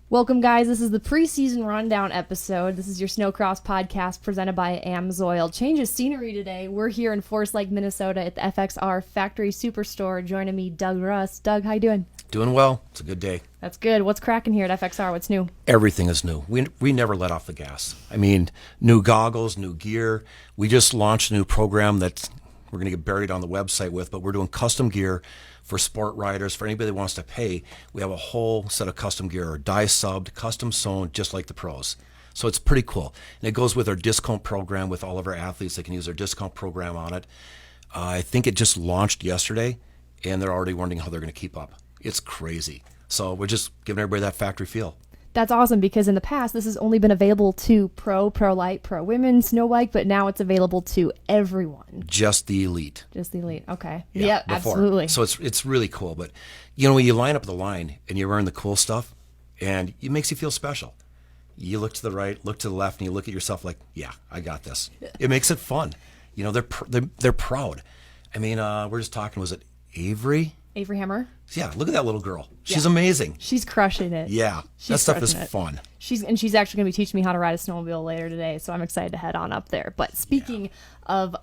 Welcome, guys. This is the preseason rundown episode. This is your Snocross Podcast presented by Amsoil. Change of scenery today. We're here in Forest Lake, Minnesota at the FXR Factory Superstore. Joining me, Doug Russ. Doug, how you doing? Doing well. It's a good day. That's good. What's cracking here at FXR? What's new? Everything is new. We never let off the gas. I mean, new goggles, new gear. We just launched a new program that we're going to get buried on the website with, but we're doing custom gear for sport riders, for anybody that wants to pay. We have a whole set of custom gear, dye subbed, custom sewn, just like the pros. So it's pretty cool. And it goes with our discount program with all of our athletes. They can use our discount program on it. I think it just launched yesterday, and they're already wondering how they're going to keep up. It's crazy. So we're just giving everybody that factory feel. That's awesome because in the past, this has only been available to pro light, pro women, snow bike, but now it's available to everyone. Just the elite. Just the elite. Okay. Yeah, absolutely. So it's really cool. But, you know, when you line up the line and you're wearing the cool stuff, and it makes you feel special. You look to the right, look to the left, and you look at yourself like, yeah, I got this. It makes it fun. You know, they're proud. I mean, we're just talking, was it Avery? Avery Hammer. Yeah, look at that little girl. She's amazing. She's crushing it. Yeah, that stuff is fun. She's actually going to be teaching me how to ride a snowmobile later today, so I'm excited to head on up there. But speaking of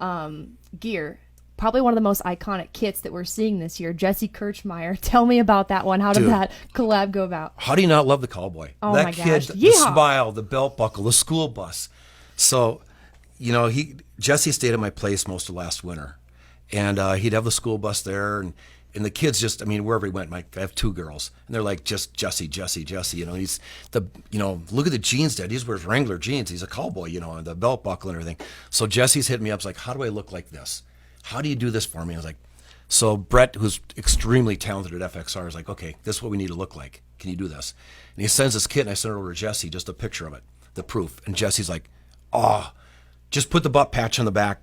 gear, probably one of the most iconic kits that we're seeing this year, Jesse Kirchmeyer. Tell me about that one. How did that collab go about? How do you not love the cowboy? Oh that my kid, gosh. the smile, the belt buckle, the school bus. So, you know, Jesse stayed at my place most of last winter, and he'd have the school bus there, and the kids just, I mean, wherever he went, I have two girls, and they're like, just Jesse, you know, look at the jeans, Dad. He wears Wrangler jeans. He's a cowboy, you know, and the belt buckle and everything. So Jesse's hitting me up, like, how do I look like this? How do you do this for me? I was like, so Brett, who's extremely talented at FXR, is like, okay, this is what we need to look like. Can you do this? And he sends this kit, and I send it over to Jesse, just a picture of it, the proof. And Jesse's like, just put the butt patch on the back.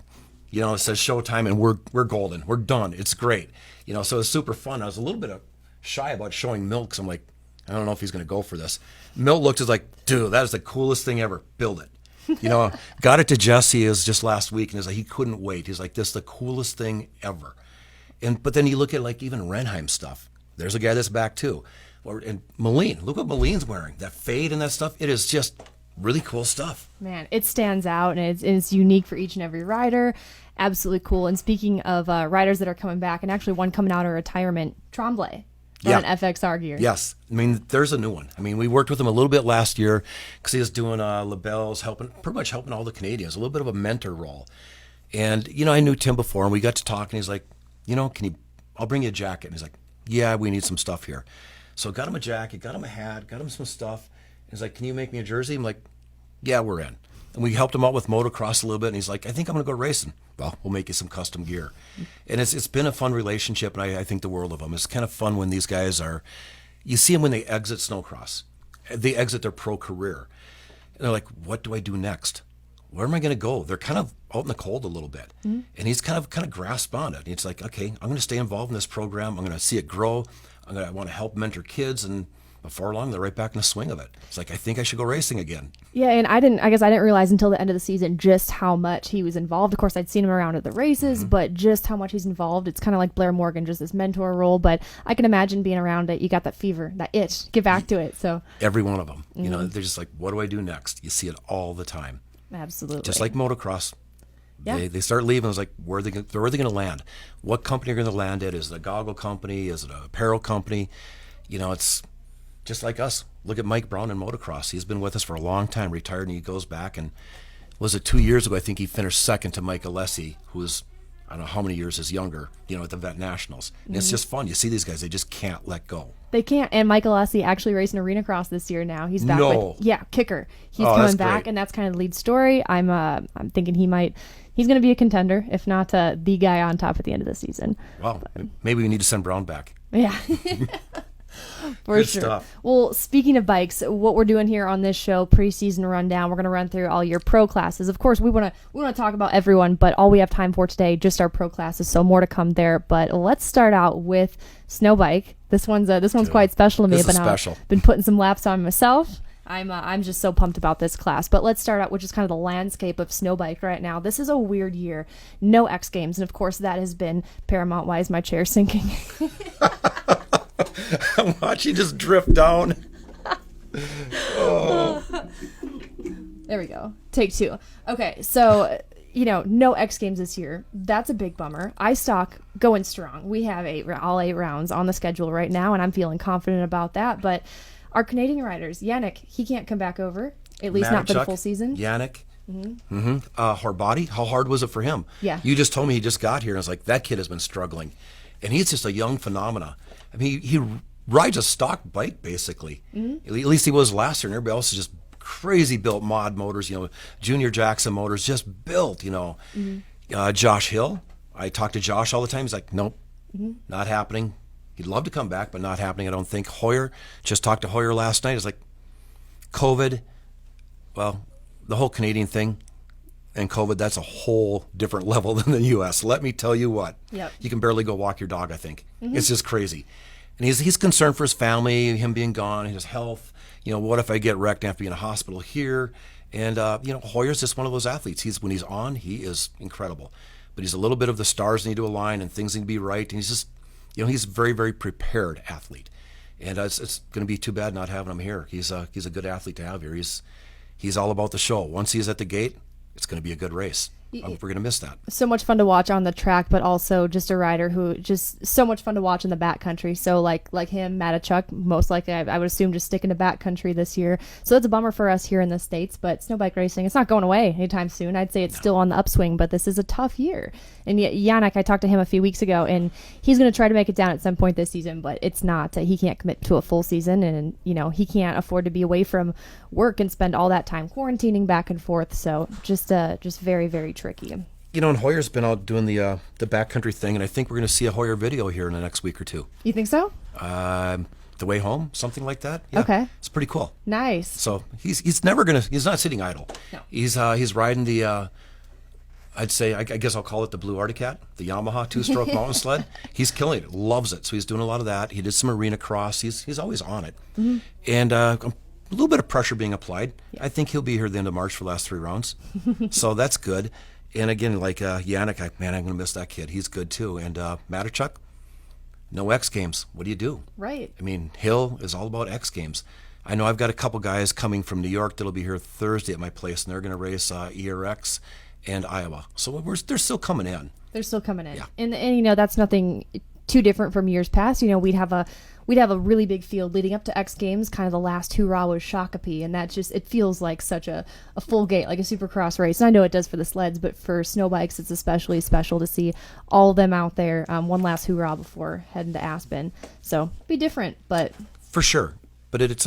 You know, it says showtime, and we're golden. We're done. It's great. You know, so it's super fun. I was a little bit shy about showing Milt because I'm like, I don't know if he's going to go for this. Milt looked as like, dude, that is the coolest thing ever. Build it. You know, got it to Jesse just last week, and he's like, he couldn't wait. He's like, this is the coolest thing ever. But then you look at like even Renheim stuff. There's a guy that's back too. And Moline, look what Moline's wearing. That fade and that stuff. It is just really cool stuff. Man, it stands out, and it's unique for each and every rider. Absolutely cool. And speaking of riders that are coming back, and actually one coming out of retirement, Tremblay on FXR gear. Yes. I mean, there's a new one. I mean, we worked with him a little bit last year because he was doing labels, pretty much helping all the Canadians, a little bit of a mentor role. And, you know, I knew Tim before, and we got to talk, and he's like, you know, I'll bring you a jacket. And he's like, yeah, we need some stuff here. So got him a jacket, got him a hat, got him some stuff. And he's like, can you make me a jersey? I'm like, yeah, we're in. And we helped him out with motocross a little bit, and he's like, I think I'm going to go racing. Well, we'll make you some custom gear. And it's been a fun relationship, and I think the world of them. It's kind of fun when these guys you see them when they exit snowcross. They exit their pro career. And they're like, what do I do next? Where am I going to go? They're kind of out in the cold a little bit. Mm-hmm. And he's kind of grasped on it. It's like, okay, I'm going to stay involved in this program. I'm going to see it grow. I want to help mentor kids, and before long, they're right back in the swing of it. It's like, I think I should go racing again. Yeah, and I didn't realize until the end of the season just how much he was involved. Of course, I'd seen him around at the races, but just how much he's involved. It's kind of like Blair Morgan, just this mentor role. But I can imagine being around it. You got that fever, that itch. Get back to it. So every one of them, you know, they're just like, what do I do next? You see it all the time. Absolutely. Just like motocross. Yeah. They start leaving. I was like, where are they going to land? What company are going to land at? Is it a goggle company? Is it an apparel company? You know, it's just like us. Look at Mike Brown in motocross. He's been with us for a long time, retired, and he goes back. And was it 2 years ago? I think he finished second to Mike Alessi, who was, I don't know how many years is younger, you know, at the Vet Nationals. And it's just fun. You see these guys, they just can't let go. They can't. And Mike Alessi actually racing arena cross this year now. He's back kicker. He's coming back, great. And that's kind of the lead story. I'm thinking he's going to be a contender, if not the guy on top at the end of the season. Wow. Maybe we need to send Brown back. Yeah. For Good sure. stuff. Well, speaking of bikes, what we're doing here on this show, preseason rundown, we're going to run through all your pro classes. Of course, we want to talk about everyone, but all we have time for today, just our pro classes, so more to come there. But let's start out with snow bike. This one's quite special to me. I've been putting some laps on myself. I'm just so pumped about this class. But let's start out with just kind of the landscape of snow bike right now. This is a weird year. No X Games, and of course that has been paramount. Why is my chair sinking? I'm watching just drift down. There we go. Take 2. Okay, so, no X Games this year. That's a big bummer. iStock going strong. We have all 8 rounds on the schedule right now, and I'm feeling confident about that. But our Canadian riders, Yannick, he can't come back over, at least not for the full season. Yannick. Harbati, how hard was it for him? Yeah. You just told me he just got here, and I was like, that kid has been struggling. And he's just a young phenomena. I mean, he rides a stock bike, basically. At least he was last year, and everybody else is just crazy built mod motors, Junior Jackson motors, just built, Josh Hill, I talk to Josh all the time. He's like, nope, not happening. He'd love to come back, but not happening, I don't think. Hauger, just talked to Hauger last night. It's like, COVID, well, the whole Canadian thing and COVID, that's a whole different level than the U.S. Let me tell you what. Yep. You can barely go walk your dog, I think. It's just crazy. And he's concerned for his family, him being gone, his health. What if I get wrecked and have to be in a hospital here? And, Hauger's just one of those athletes. When he's on, he is incredible. But he's a little bit of the stars need to align and things need to be right. And he's just, he's a very, very prepared athlete. And it's going to be too bad not having him here. He's a good athlete to have here. He's all about the show. Once he's at the gate, it's going to be a good race. We're going to miss that. So much fun to watch on the track, but also just a rider who just so much fun to watch in the backcountry. So like him, Matachuk, most likely I would assume just sticking to backcountry this year. So that's a bummer for us here in the States, but snow bike racing, it's not going away anytime soon. I'd say it's still on the upswing, but this is a tough year. And Yannick, I talked to him a few weeks ago, and he's going to try to make it down at some point this season, but it's not. He can't commit to a full season, and he can't afford to be away from work and spend all that time quarantining back and forth. So just very, very tricky. And Hauger's been out doing the backcountry thing, and I think we're going to see a Hauger video here in the next week or 2. You think so? The way home, something like that. Yeah, okay, it's pretty cool. Nice. So he's not sitting idle. No. He's riding the. I'd say, I guess I'll call it the Blue Articat, the Yamaha 2-stroke mountain sled. He's killing it, loves it. So he's doing a lot of that. He did some arena cross. He's always on it. And a little bit of pressure being applied. Yeah. I think he'll be here at the end of March for the last 3 rounds. So that's good. And again, like Yannick, I'm going to miss that kid. He's good too. And Matachuk, no X Games. What do you do? Right. I mean, Hill is all about X Games. I know I've got a couple guys coming from New York that'll be here Thursday at my place, and they're going to race ERX and Iowa. So they're still coming in. They're still coming in. Yeah. And that's nothing too different from years past. We'd have a really big field leading up to X Games. Kind of the last hurrah was Shakopee, and it feels like such a full gate, like a supercross race. And I know it does for the sleds, but for snow bikes, it's especially special to see all of them out there. One last hurrah before heading to Aspen. So be different, but for sure. But it's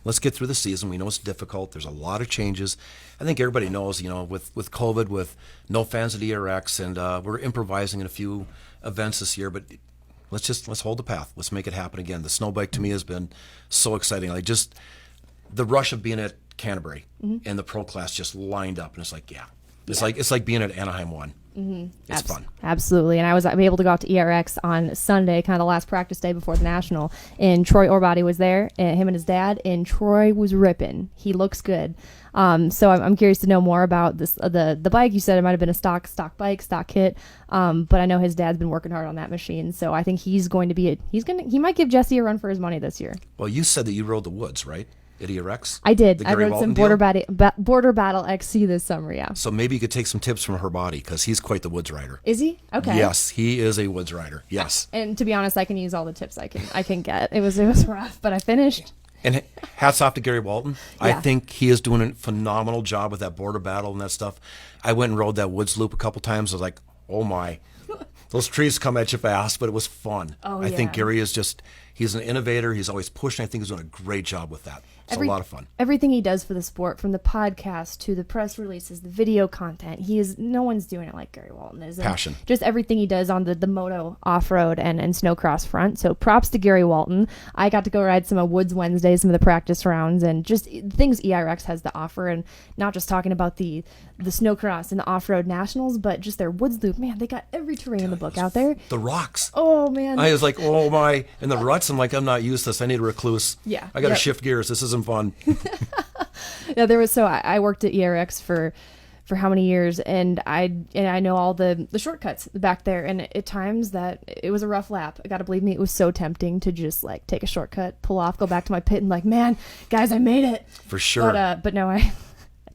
let's get through the season. We know it's difficult. There's a lot of changes. I think everybody knows, with COVID, with no fans at ERX, and we're improvising in a few events this year, but let's hold the path. Let's make it happen again. The snow bike to me has been so exciting. Like just the rush of being at Canterbury and the pro class just lined up, and it's like, it's like being at Anaheim 1. It's fun. Absolutely. And I was able to go out to ERX on Sunday, kind of the last practice day before the National, and Troy Orbody was there, and him and his dad, and Troy was ripping. He looks good. So I'm curious to know more about this. The bike, you said it might have been a stock bike, stock kit, but I know his dad's been working hard on that machine, so I think he might give Jesse a run for his money this year. Well, you said that you rode the woods, right? At ERX? I did. I rode some Border Battle XC this summer, yeah. So maybe you could take some tips from her body, because he's quite the woods rider. Is he? Okay. Yes, he is a woods rider. Yes. And to be honest, I can use all the tips I can get. It was rough, but I finished. And hats off to Gary Walton. Yeah. I think he is doing a phenomenal job with that Border Battle and that stuff. I went and rode that woods loop a couple times. I was like, oh my. Those trees come at you fast, but it was fun. Oh, I think Gary is he's an innovator. He's always pushing. I think he's doing a great job with that. It's a lot of fun. Everything he does for the sport, from the podcast to the press releases, the video content, no one's doing it like Gary Walton is. Passion. Just everything he does on the moto, off-road, and snowcross front. So props to Gary Walton. I got to go ride some of Woods Wednesdays, some of the practice rounds, and just things ERX has to offer, and not just talking about the snowcross and the off-road nationals, but just their woods loop. Man, they got every terrain in the book out there. The rocks. Oh, man. I was like, oh my. And the ruts, I'm like, I'm not used to this. I need a recluse. Yeah. I got to shift gears. This isn't fun. Yeah, I worked at ERX for for how many years, and I know all the shortcuts back there, and at times that it was a rough lap. I gotta believe me, it was so tempting to just like take a shortcut, pull off, go back to my pit, and like, man, guys, I made it For sure. But no, I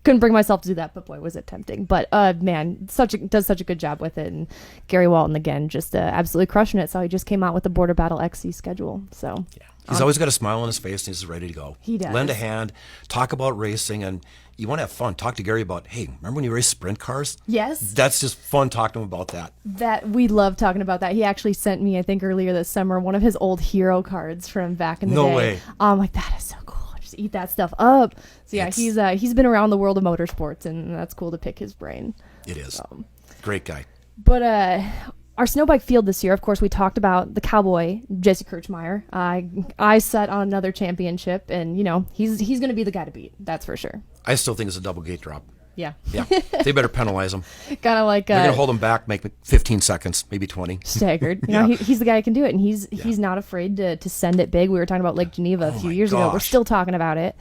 couldn't bring myself to do that. But boy, was it tempting. But man, does such a good job with it, and Gary Walton again, just absolutely crushing it. So he just came out with the Border Battle XC schedule. So yeah. He's always got a smile on his face, and he's ready to go. He does. Lend a hand, talk about racing, and you want to have fun. Talk to Gary about, hey, remember when you raced sprint cars? Yes. That's just fun talking to him about that. That we love talking about that. He actually sent me, I think earlier this summer, one of his old hero cards from back in the day. No way. I'm like, that is so cool. Just eat that stuff up. So yeah, he's been around the world of motorsports, and that's cool to pick his brain. It is. Great guy. But our snowbike field this year, of course, we talked about the cowboy, Jesse Kirchmeier. I sat on another championship, and, he's going to be the guy to beat. That's for sure. I still think it's a double gate drop. Yeah. Yeah. They better penalize him. Kind of like... They're going to hold him back, make 15 seconds, maybe 20. Staggered. He's the guy who can do it, and he's not afraid to send it big. We were talking about Lake Geneva a few years ago. We're still talking about it.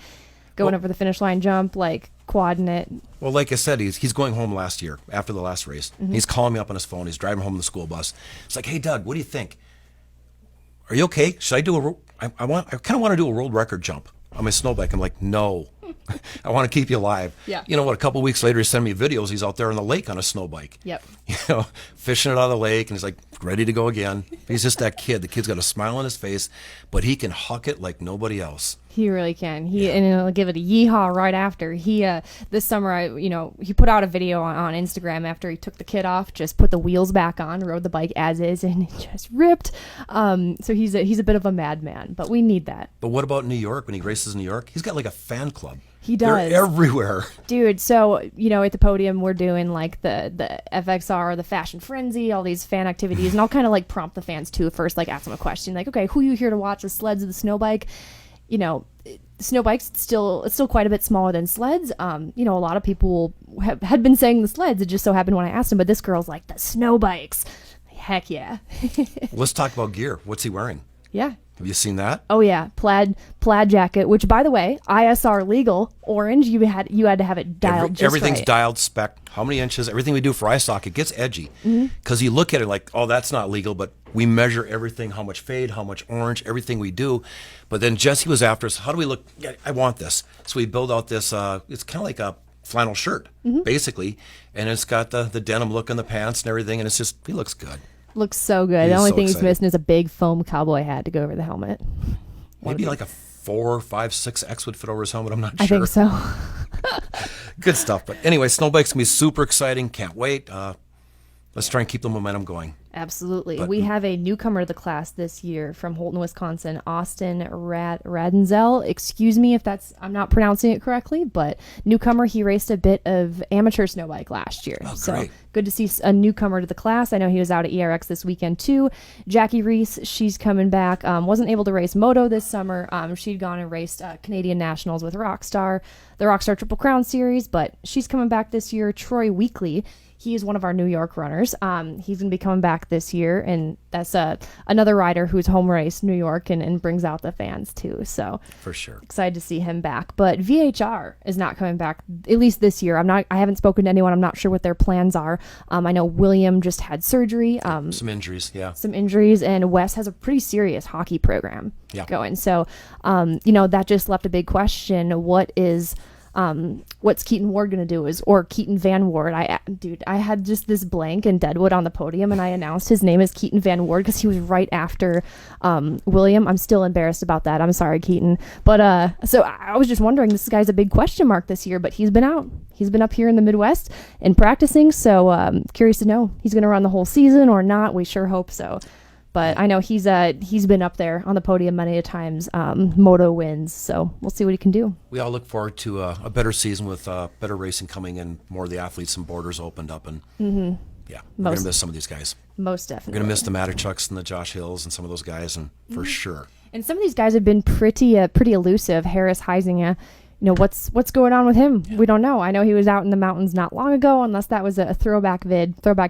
Going over the finish line jump, like quadding it. Well, like I said, he's going home last year after the last race. Mm-hmm. He's calling me up on his phone. He's driving home in the school bus. It's like, hey, Doug, what do you think? Are you okay? Should I do I kind of want to do a world record jump on my snow bike. I'm like, no, I want to keep you alive. Yeah. You know what? A couple of weeks later, he sent me videos. He's out there on the lake on a snow bike. Yep. Fishing it out of the lake, and he's like ready to go again. He's just that kid. The kid's got a smile on his face, but he can huck it like nobody else. He really can. And he'll give it a yeehaw right after. He this summer, he put out a video on Instagram after he took the kit off, just put the wheels back on, rode the bike as is, and it just ripped. So he's a bit of a madman, but we need that. But what about New York? When he races in New York, he's got like a fan club. He does. They're everywhere. Dude, so, at the podium, we're doing, like, the FXR, the Fashion Frenzy, all these fan activities, and I'll kind of, like, prompt the fans, too, first, like, ask them a question, like, okay, who are you here to watch, the sleds or the snow bike? Snow bikes, it's still quite a bit smaller than sleds. A lot of people had been saying the sleds, it just so happened when I asked them, but this girl's like, the snow bikes. Heck yeah. Let's talk about gear. What's he wearing? Yeah. Have you seen that? Oh yeah, plaid jacket. Which, by the way, ISR legal, orange. You had to have it dialed. Just everything's right. dialed spec. How many inches? Everything we do for iSock, it gets edgy because you look at it like, oh, that's not legal, but we measure everything: how much fade, how much orange, everything we do. But then Jesse was after us. How do we look? Yeah, I want this. So we build out this. It's kind of like a flannel shirt, basically, and it's got the denim look in the pants and everything, and he looks good. Looks so good. The only thing he's missing is a big foam cowboy hat to go over the helmet. Maybe like a 4, 5, 6X would fit over his helmet. I'm not sure. I think so. Good stuff. But anyway, snowbike's going to be super exciting. Can't wait. Let's try and keep the momentum going. Absolutely. We have a newcomer to the class this year from Holton, Wisconsin, Austin Radenzel. Excuse me if I'm not pronouncing it correctly, but newcomer. He raced a bit of amateur snowbike last year. Oh, so great. Good to see a newcomer to the class. I know he was out at ERX this weekend too. Jackie Reese, she's coming back. Wasn't able to race moto this summer. She'd gone and raced Canadian Nationals with Rockstar, the Rockstar Triple Crown Series, but she's coming back this year. Troy Weekly. He is one of our New York runners. He's going to be coming back this year, and that's another rider who's home raced New York and brings out the fans too. So for sure, excited to see him back. But VHR is not coming back, at least this year. I haven't spoken to anyone. I'm not sure what their plans are. I know William just had surgery. Some injuries, yeah. Some injuries, and Wes has a pretty serious hockey program going. So, that just left a big question. What's Keaton Ward going to do or Keaton Van Ward? I had just this blank in Deadwood on the podium, and I announced his name as Keaton Van Ward because he was right after William. I'm still embarrassed about that. I'm sorry, Keaton. But so I was just wondering, this guy's a big question mark this year, but he's been out. He's been up here in the Midwest and practicing, so curious to know he's going to run the whole season or not. We sure hope so. But I know he's been up there on the podium many a times, moto wins, so we'll see what he can do. We all look forward to a better season with better racing coming and more of the athletes and borders opened up. And we're going to miss some of these guys. Most definitely. We're going to miss the Matichucks and the Josh Hills and some of those guys, and for sure. And some of these guys have been pretty elusive. Harris Heisinger. What's going on with him? Yeah. We don't know. I know he was out in the mountains not long ago, unless that was a throwback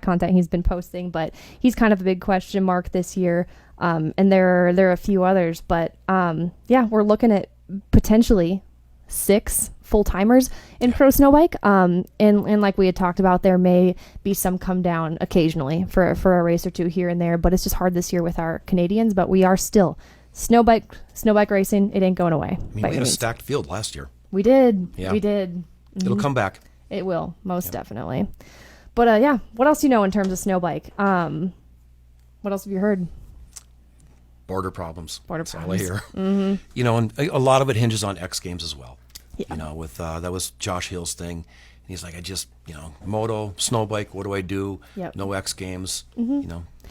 content he's been posting, but he's kind of a big question mark this year. And there are a few others, but we're looking at potentially 6 full timers in pro snow bike. And like we had talked about, there may be some come down occasionally for a race or two here and there, but it's just hard this year with our Canadians. But we are still snow bike racing. It ain't going away. I mean, we had a stacked field last year. We did. Yeah. We did. It'll come back. It will, most definitely. But yeah, what else do you know in terms of snow bike? What else have you heard? Border problems. That's all I hear. And a lot of it hinges on X Games as well. Yeah. With that was Josh Hill's thing. And he's like, I just, moto, snow bike, what do I do? Yep. No X Games.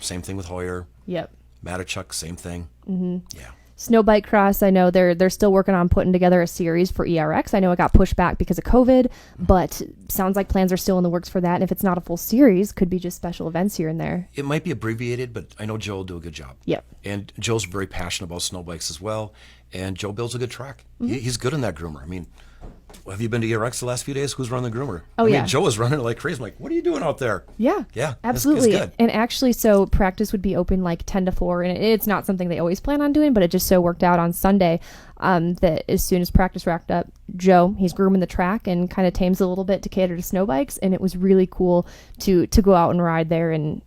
Same thing with Hauger. Yep. Matichuk, same thing. Yeah. Snow bike cross, I know they're still working on putting together a series for ERX. I know it got pushed back because of COVID, but sounds like plans are still in the works for that. And if it's not a full series, could be just special events here and there. It might be abbreviated, but I know Joe will do a good job. Yep. And Joe's very passionate about snow bikes as well. And Joe builds a good track. He's good in that groomer. I mean, have you been to ERX the last few days? Who's running the groomer? Oh, yeah. Joe is running it like crazy. I'm like, what are you doing out there? Yeah. Yeah. Absolutely. It's good. And actually, so practice would be open like 10 to 4. And it's not something they always plan on doing, but it just so worked out on Sunday that as soon as practice wrapped up, Joe, he's grooming the track and kind of tames a little bit to cater to snow bikes. And it was really cool to go out and ride there and,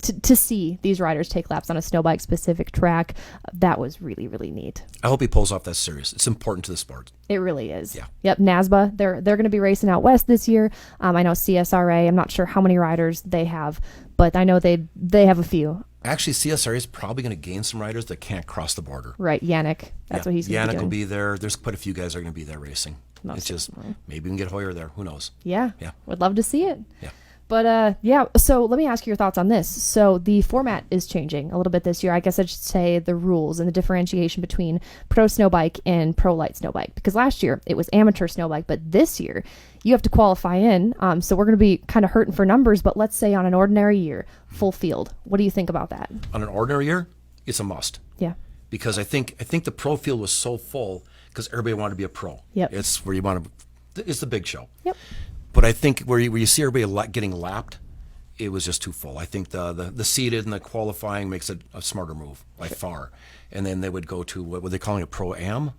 to see these riders take laps on a snow bike specific track. That was really, really neat. I hope he pulls off that series. It's important to the sport. It really is. Yeah. Yep. NASBA, they're going to be racing out west this year. I know CSRA, I'm not sure how many riders they have, but I know they have a few. Actually, CSRA is probably going to gain some riders that can't cross the border. Right, Yannick. That's what he's going to be doing. Yannick will be there. There's quite a few guys that are going to be there racing. Most it's definitely. just, maybe we can get Hauger there. Who knows? Yeah. Yeah. Would love to see it. Yeah. But so let me ask you your thoughts on this. So the format is changing a little bit this year. I guess I should say the rules and the differentiation between pro snow bike and pro light snow bike. Because last year it was amateur snow bike, but this year you have to qualify in. So we're going to be kind of hurting for numbers, but let's say on an ordinary year, full field. What do you think about that? On an ordinary year, it's a must. Yeah. Because I think the pro field was so full because everybody wanted to be a pro. Yep. It's where you want to. It's the big show. Yep. But I think where you see everybody getting lapped, it was just too full. I think the seated and the qualifying makes it a smarter move by far. And then they would go to what were they calling it, Pro-Am?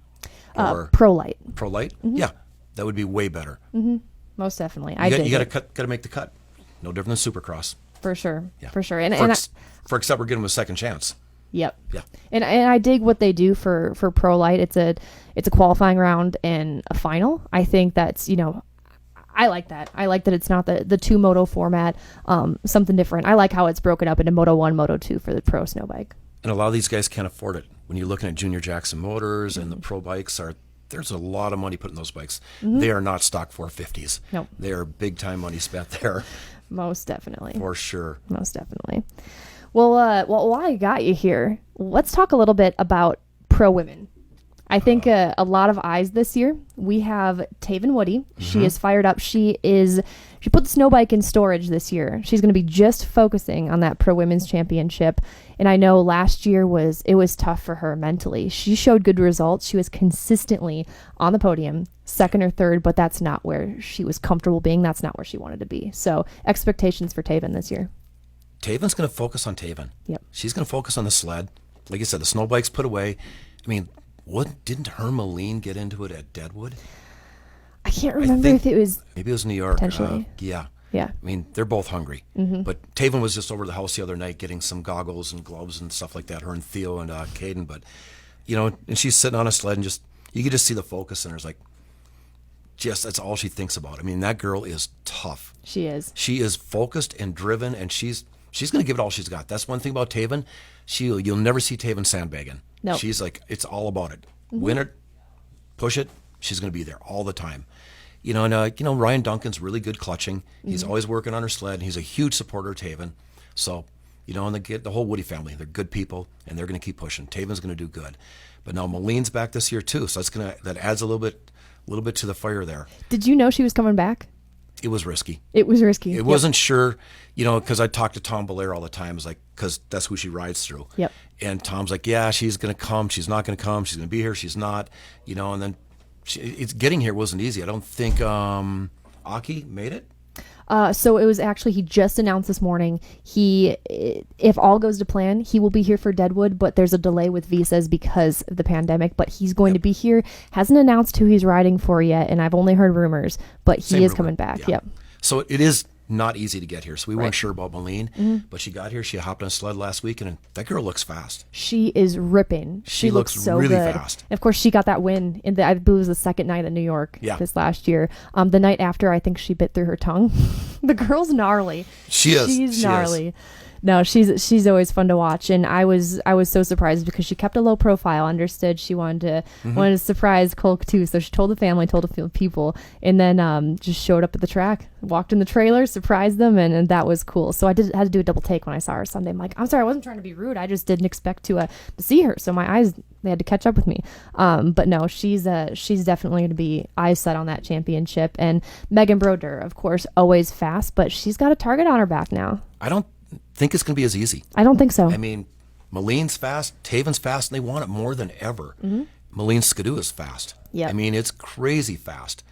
Or pro light. Pro Light? Mm-hmm. Yeah, that would be way better. Mm-hmm. Most definitely. You got to make the cut. No different than Supercross. For sure. Yeah. For sure. For except we're giving them a second chance. Yep. Yeah. And I dig what they do for Pro Light. It's a qualifying round and a final. I think that's, I like that. I like that it's not the two moto format, something different. I like how it's broken up into Moto 1, Moto 2 for the pro snow bike. And a lot of these guys can't afford it. When you're looking at Junior Jackson Motors and the pro bikes, there's a lot of money put in those bikes. Mm-hmm. They are not stock 450s. Nope. They are big time money spent there. Most definitely. For sure. Most definitely. Well, while I got you here, let's talk a little bit about pro women. I think a lot of eyes this year. We have Tavin Woody. Mm-hmm. She is fired up. She put the snow bike in storage this year. She's going to be just focusing on that pro women's championship. And I know last year was tough for her mentally. She showed good results. She was consistently on the podium, second or third, but that's not where she was comfortable being. That's not where she wanted to be. So expectations for Tavin this year. Tavin's going to focus on Tavin. Yep. She's going to focus on the sled. Like you said, the snow bike's put away. I mean, didn't Hermeline get into it at Deadwood? I can't remember if it was... Maybe it was New York. Potentially. Yeah. Yeah. I mean, they're both hungry. Mm-hmm. But Tavin was just over the house the other night getting some goggles and gloves and stuff like that, her and Theo and Caden. But, and she's sitting on a sled and you could just see the focus in her. It's like, that's all she thinks about. I mean, that girl is tough. She is. She is focused and driven, and she's going to give it all she's got. That's one thing about Tavin. You'll never see Tavin sandbagging. No. She's like, it's all about it. Mm-hmm. Win it, push it. She's going to be there all the time. Ryan Duncan's really good clutching. Mm-hmm. He's always working on her sled. And he's a huge supporter of Tavin. So, and the whole Woody family, they're good people, and they're going to keep pushing. Tavin's going to do good. But now Maline's back this year too, so that adds a little bit to the fire there. Did you know she was coming back? It was risky. It was risky. It wasn't sure, because I talk to Tom Belair all the time. It's like, because that's who she rides through. Yep. And Tom's like, yeah, she's going to come. She's not going to come. She's going to be here. She's not, and then it's getting here wasn't easy. I don't think Aki made it. So it was actually, he just announced this morning, if all goes to plan, he will be here for Deadwood, but there's a delay with visas because of the pandemic, but he's going to be here. Hasn't announced who he's riding for yet, and I've only heard rumors, but he is coming back. Yep. So it is not easy to get here. So we weren't sure about Malene, but she got here. She hopped on a sled last weekend, and that girl looks fast. She is ripping. She looks so really good. fast. And of course, she got that win in I believe it was the second night in New York this last year. The night after, I think she bit through her tongue. The girl's gnarly. She's gnarly. No, she's always fun to watch, and I was so surprised because she kept a low profile. Understood she wanted to surprise Colk too, so she told the family, told a few people, and then just showed up at the track, walked in the trailer, surprised them, and that was cool. So I had to do a double take when I saw her Sunday. I'm like, I'm sorry, I wasn't trying to be rude. I just didn't expect to see her, so my eyes, they had to catch up with me. But no, she's definitely going to be eyes set on that championship. And Megan Broder, of course, always fast, but she's got a target on her back now. I don't think it's going to be as easy. I don't think so. I mean, Malene's fast, Tavin's fast, and they want it more than ever. Malene Skidoo is fast. Yep. I mean, it's crazy fast.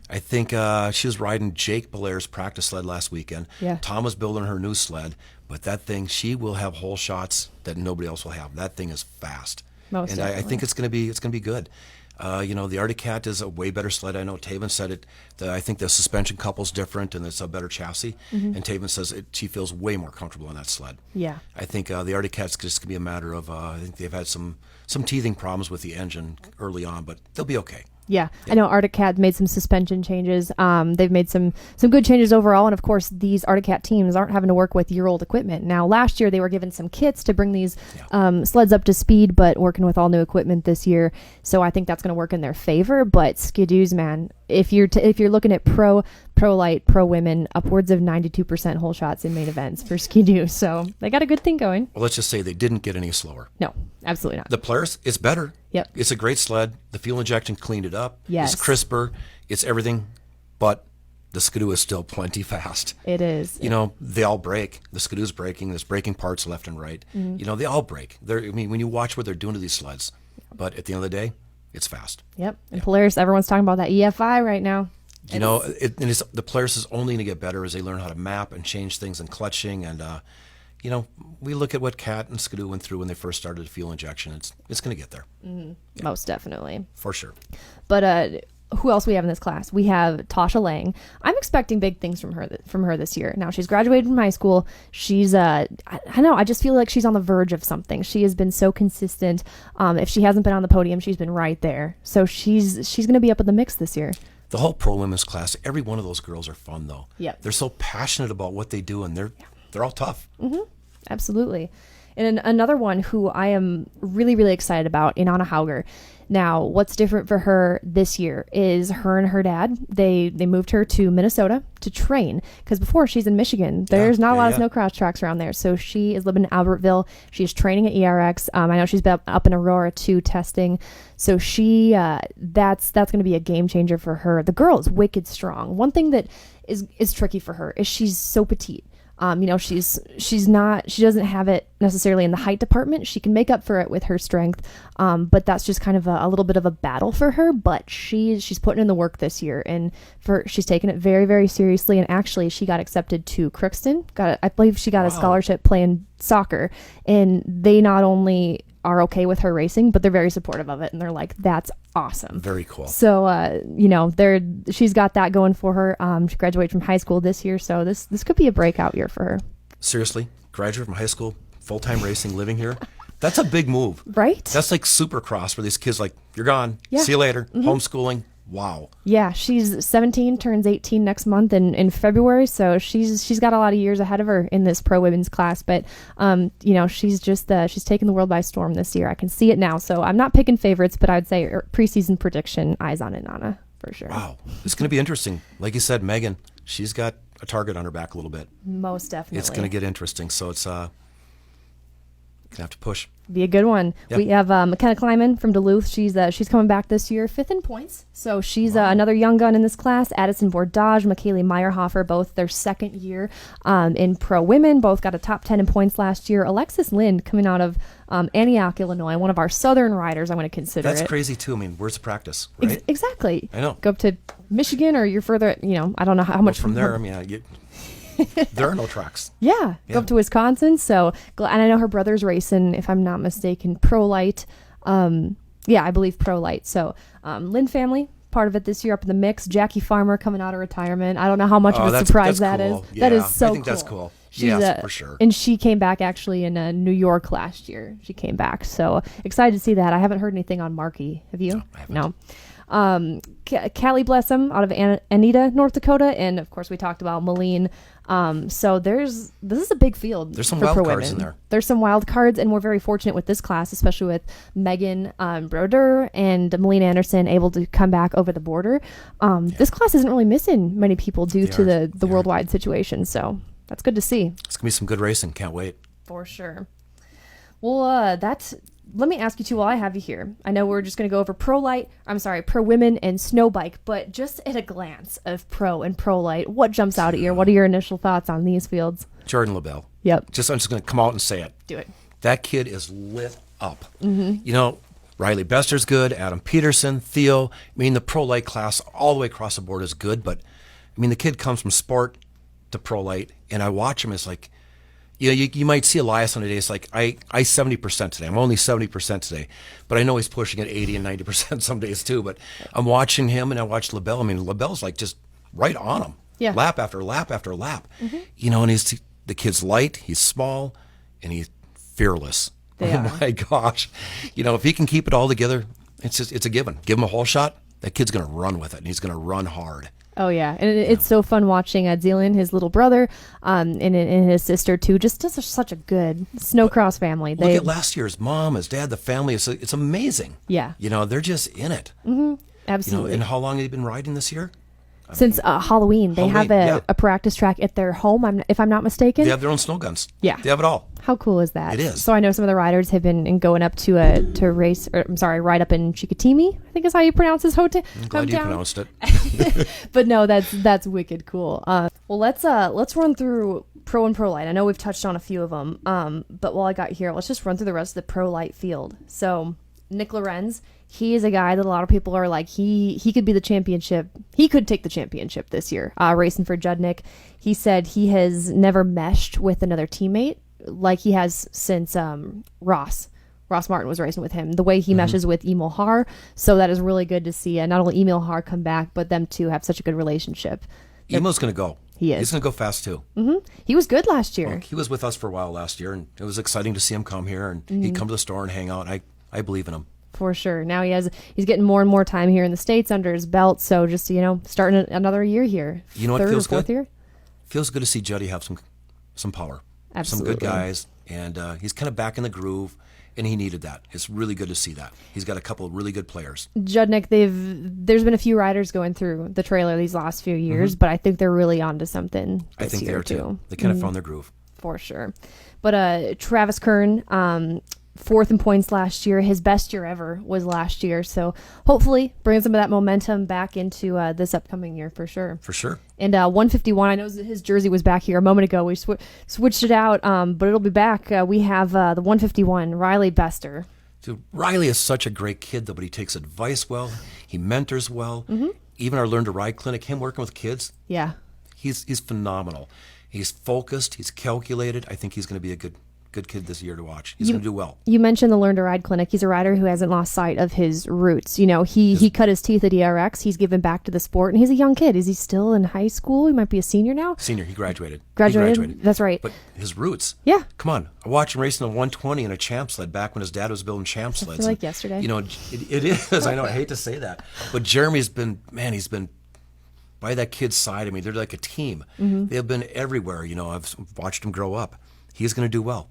I think she was riding Jake Belair's practice sled last weekend. Yeah. Tom was building her new sled, but that thing, she will have hole shots that nobody else will have. That thing is fast. Most I think it's going to be good. The Arctic Cat is a way better sled. I know Tavin said it. I think the suspension couple's different and it's a better chassis. And Tavin says she feels way more comfortable on that sled. Yeah. I think the Arctic Cat's just going to be a matter of, I think they've had some teething problems with the engine early on, but they'll be okay. Yeah, I know Arctic Cat made some suspension changes. They've made some good changes overall, and of course, these Arctic Cat teams aren't having to work with year-old equipment. Now, last year they were given some kits to bring these sleds up to speed, but working with all new equipment this year, so I think that's going to work in their favor. But Skidoos, man, if you're looking at pro Lite, pro women, upwards of 92% hole shots in main events for Skidoo, so they got a good thing going. Well, let's just say they didn't get any slower. No, absolutely not. The Polaris, it's better. Yep. It's a great sled. The fuel injection cleaned it up. Yes. It's crisper. It's everything, but the Skidoo is still plenty fast. It is. They all break. The Skidoo's breaking. There's breaking parts left and right. They all break. When you watch what they're doing to these sleds, but at the end of the day, it's fast. Yep. And Polaris, everyone's talking about that EFI right now. The Polaris is only going to get better as they learn how to map and change things and clutching. And, we look at what Cat and Skidoo went through when they first started the fuel injection. It's going to get there. Yeah. Most definitely. For sure. But who else we have in this class? We have Tasha Lang. I'm expecting big things from her this year. Now, she's graduated from high school. She's, I don't know, I just feel like she's on the verge of something. She has been so consistent. If she hasn't been on the podium, she's been right there. So she's going to be up in the mix this year. The whole pro women's class, every one of those girls are fun, though. Yeah. They're so passionate about what they do, and they're all tough. Absolutely. And another one who I am really, really excited about, Inanna Hauger. Now, what's different for her this year is her and her dad, they moved her to Minnesota to train, because before she's in Michigan. There's not a lot of snowcross tracks around there. So she is living in Albertville. She's training at ERX. I know she's been up in Aurora too, testing. So she, that's going to be a game changer for her. The girl is wicked strong. One thing that is tricky for her is she's so petite. She doesn't have it necessarily in the height department. She can make up for it with her strength. But that's just kind of a little bit of a battle for her, but she's putting in the work this year, and she's taking it very, very seriously. And actually she got accepted to Crookston. I believe she got a scholarship playing soccer, and they not only are okay with her racing, but they're very supportive of it, and they're like, that's awesome. Very cool. So she's got that going for her. She graduated from high school this year, so this could be a breakout year for her. Seriously, graduate from high school, full-time racing, living here, that's a big move, right? That's like Supercross, where these kids you're gone, see you later. Homeschooling. Wow. Yeah, she's 17, turns 18 next month in February, so she's got a lot of years ahead of her in this pro women's class. But she's just she's taking the world by storm this year. I can see it now. So I'm not picking favorites, but I'd say preseason prediction, eyes on Inanna for sure. Wow, it's going to be interesting. Like you said, Megan, she's got a target on her back a little bit. Most definitely. It's going to get interesting. So it's gonna have to push. Be a good one. Yep. We have Mckenna Kleinman from Duluth. She's coming back this year, 5th in points. So she's another young gun in this class. Addison Bordage, McKaylee Meyerhofer, both their second year in pro women. Both got a top 10 in points last year. Alexis Lind coming out of Antioch, Illinois, one of our southern riders. I'm going to consider That's crazy too. I mean, where's the practice, right? Exactly. I know. Go up to Michigan, or you're further. I don't know how much from there. I mean, There are no tracks. Yeah, go up to Wisconsin. So, and I know her brother's racing, if I'm not mistaken, Pro Lite. Yeah, I believe Pro Lite. So, Lynn family, part of it this year up in the mix. Jackie Farmer coming out of retirement. I don't know how much of a surprise that cool. is. That is so cool. I think that's cool. Yes, for sure. And she came back actually in New York last year. She came back. So excited to see that. I haven't heard anything on Markey. Have you? No, I haven't. No. Callie Blessum out of Anita, North Dakota. And of course we talked about Moline. So this is a big field. There's some for wild pro cards women. in there. There's some wild cards, and we're very fortunate with this class, especially with Megan Broder and Moline Anderson able to come back over the border. This class isn't really missing many people due to the worldwide situation. So that's good to see. It's going to be some good racing. Can't wait. For sure. Well, let me ask you too while I have you here. I know we're just going to go over Pro Women and Snow Bike, but just at a glance of Pro and Pro Lite, what jumps out at you? What are your initial thoughts on these fields? Jordan LaBelle. Yep. I'm just going to come out and say it. Do it. That kid is lit up. You know, Riley Bester's good, Adam Peterson, Theo. I mean, the Pro Lite class all the way across the board is good, but I mean, the kid comes from sport to Pro Lite, and I watch him. It's like, you might see Elias on a day. It's like, I 70% today. I'm only 70% today. But I know he's pushing at 80 and 90% some days too. But I'm watching him, and I watch LaBelle. I mean, LaBelle's like just right on him. Yeah. Lap after lap after lap. You know, and the kid's light, he's small, and he's fearless. My gosh. You know, if he can keep it all together, it's a given. Give him a whole shot, that kid's going to run with it, and he's going to run hard. Oh, yeah. And it's so fun watching Zealand, his little brother, and his sister, too. Just such a good Snocross family. Look at last year's mom, his dad, the family. It's amazing. Yeah. You know, they're just in it. Absolutely. You know, and how long have they been riding this year? Since Halloween. They have a practice track at their home, if I'm not mistaken. They have their own snow guns. Yeah. They have it all. How cool is that? It is. So I know some of the riders have been going up to race, ride up in Chicoutimi, I think is how you pronounce his hotel. I'm glad you pronounced it. But no, that's wicked cool. Well, let's run through Pro and Pro Lite. I know we've touched on a few of them, but while I got here, let's just run through the rest of the Pro Lite field. So Nick Lorenz, he is a guy that a lot of people are like, he could be the championship. He could take the championship this year, racing for Judnick. He said he has never meshed with another teammate like he has since Ross Martin was racing with him. The way he meshes with Emil Haar. So that is really good to see. Not only Emil Haar come back, but them two have such a good relationship. Emil's going to go. He is. He's going to go fast too. He was good last year. Well, he was with us for a while last year, and it was exciting to see him come here, and he'd come to the store and hang out. I believe in him. For sure. Now he's getting more and more time here in the States under his belt. So just, starting another year here. You know what Third feels or fourth good? Year? Feels good to see Juddy have some power. Absolutely. Some good guys, and he's kind of back in the groove, and he needed that. It's really good to see that. He's got a couple of really good players. Judnick, there's been a few riders going through the trailer these last few years, but I think they're really onto something this I think they year are too. They kind of found their groove. For sure. But Travis Kern, fourth in points last year. His best year ever was last year. So hopefully bring some of that momentum back into this upcoming year for sure. For sure. And 151, I know his jersey was back here a moment ago. We switched it out, but it'll be back. We have the 151, Riley Bester. Dude, Riley is such a great kid, though, but he takes advice well. He mentors well. Even our Learn to Ride clinic, him working with kids. Yeah. He's phenomenal. He's focused. He's calculated. I think he's going to be a good kid this year to watch. He's going to do well. You mentioned the Learn to Ride clinic. He's a rider who hasn't lost sight of his roots. He cut his teeth at ERX. He's given back to the sport, and he's a young kid. Is he still in high school? He might be a senior now. Senior. He graduated. He graduated. That's right. But his roots. Yeah. Come on. I watched him racing a 120 in a champ sled back when his dad was building champ sleds. Like yesterday. It is. I know. I hate to say that, but Jeremy's been by that kid's side. I mean, they're like a team. They have been everywhere. I've watched him grow up. He's going to do well.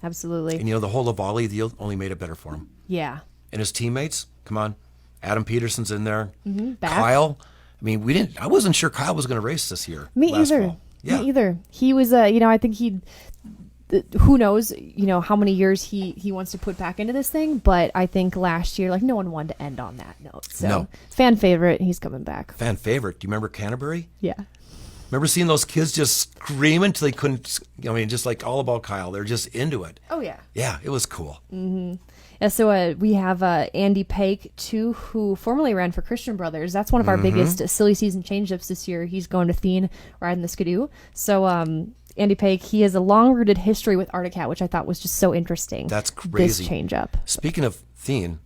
Absolutely. And the whole Lavali deal only made it better for him. Yeah. And his teammates, come on, Adam Peterson's in there. Back. Kyle. I mean, I wasn't sure Kyle was going to race this year. Me last either. fall. Yeah. Me either. He was, I think who knows, how many years he wants to put back into this thing. But I think last year, no one wanted to end on that note. So No. fan favorite, he's coming back. Fan favorite. Do you remember Canterbury? Yeah. Remember seeing those kids just screaming till they couldn't, just like all about Kyle. They're just into it. Oh, yeah. Yeah, it was cool. Yeah, so we have Andy Pake, too, who formerly ran for Christian Brothers. That's one of our biggest silly season change-ups this year. He's going to Tavin, riding the Skidoo. So Andy Pake, he has a long-rooted history with Arctic Cat, which I thought was just so interesting. That's crazy. This change-up. Speaking of Tavin,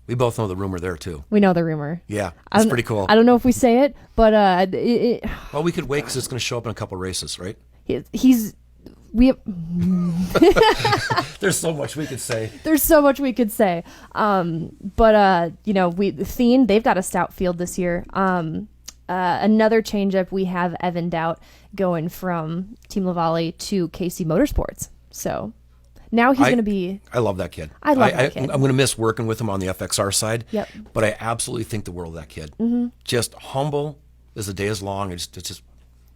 we both know the rumor there, too. We know the rumor. Yeah, it's pretty cool. I don't know if we say it, but... well, we could wait because it's going to show up in a couple races, right? There's so much we could say. There's so much we could say. But Tavin, they've got a stout field this year. Another changeup, we have Evan Doubt going from Team Lavallee to KC Motorsports. So now he's going to be... I love that kid. I love that kid. I'm going to miss working with him on the FXR side. Yep. But I absolutely think the world of that kid. Just humble as the day is long. It's just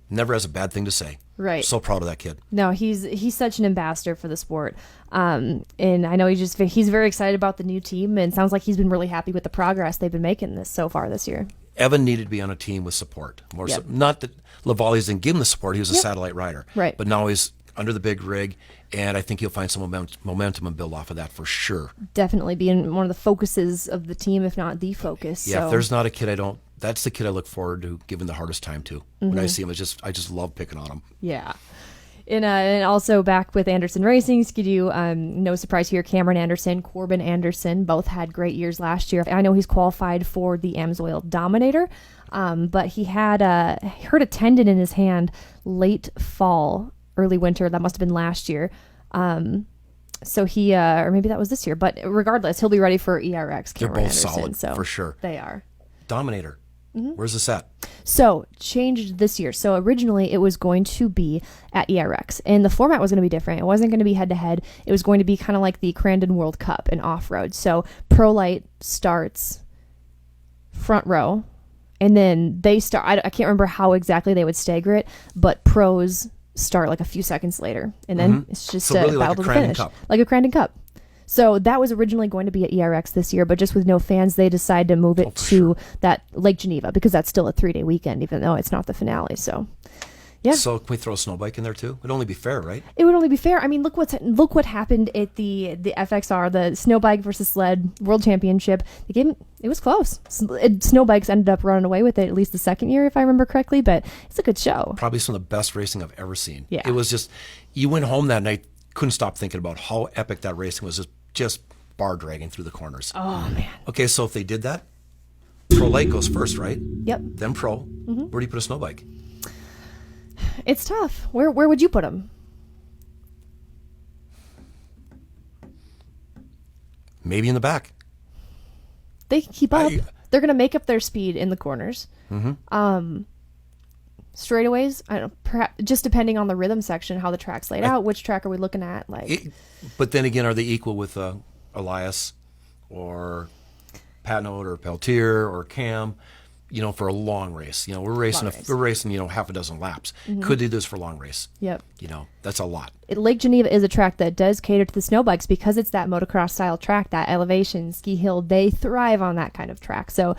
never has a bad thing to say. Right. So proud of that kid. No, he's such an ambassador for the sport. And I know he's very excited about the new team, and sounds like he's been really happy with the progress they've been making so far this year. Evan needed to be on a team with support. Not that Lavallee's didn't give him the support. He was a satellite rider. Right. But now he's under the big rig, and I think he'll find some momentum and build off of that for sure. Definitely being one of the focuses of the team, if not the focus. Yeah, so. If there's not a kid that's the kid I look forward to giving the hardest time to. When I see him, I just love picking on him. Yeah. And also back with Anderson Racing, Skidoo, no surprise here, Cameron Anderson, Corbin Anderson, both had great years last year. I know he's qualified for the Amsoil Dominator, but he had hurt a tendon in his hand late fall, early winter. That must have been last year. So he, or maybe that was this year, but regardless, he'll be ready for ERX. They're Cameron both Anderson, solid, for sure. They are. Dominator. Where's this at? So, changed this year. So, originally it was going to be at ERX, and the format was going to be different. It wasn't going to be head-to-head. It was going to be kind of like the Crandon World Cup in off-road. So, Pro Lite starts front row, and then they start... I can't remember how exactly they would stagger it, but pros start like a few seconds later, and then it's just So really a battle like a to the Crandon finish. Cup. Like a Crandon Cup. So that was originally going to be at ERX this year, but just with no fans, they decided to move it to that Lake Geneva, because that's still a 3-day weekend, even though it's not the finale. So, yeah. So can we throw a snow bike in there too? It'd only be fair, right? It would only be fair. I mean, look what happened at the FXR, the snow bike versus sled World Championship. The game, it was close. Snow bikes ended up running away with it at least the second year, if I remember correctly. But it's a good show. Probably some of the best racing I've ever seen. Yeah. It was just, you went home that night, couldn't stop thinking about how epic that racing was. Just bar dragging through the corners. Oh man. Okay, so if they did that, Pro Lite goes first, right? Yep. Then Pro. Where do you put a snow bike? It's tough. Where would you put them? Maybe in the back. They can keep up. They're going to make up their speed in the corners. Straightaways, I don't know, perhaps just depending on the rhythm section, how the track's laid out. Which track are we looking at? But then again, are they equal with Elias or Patnode or Peltier or Cam? For a long race. We're racing half a dozen laps. Could do this for a long race. Yep. That's a lot. Lake Geneva is a track that does cater to the snow bikes because it's that motocross style track, that elevation, ski hill. They thrive on that kind of track. So,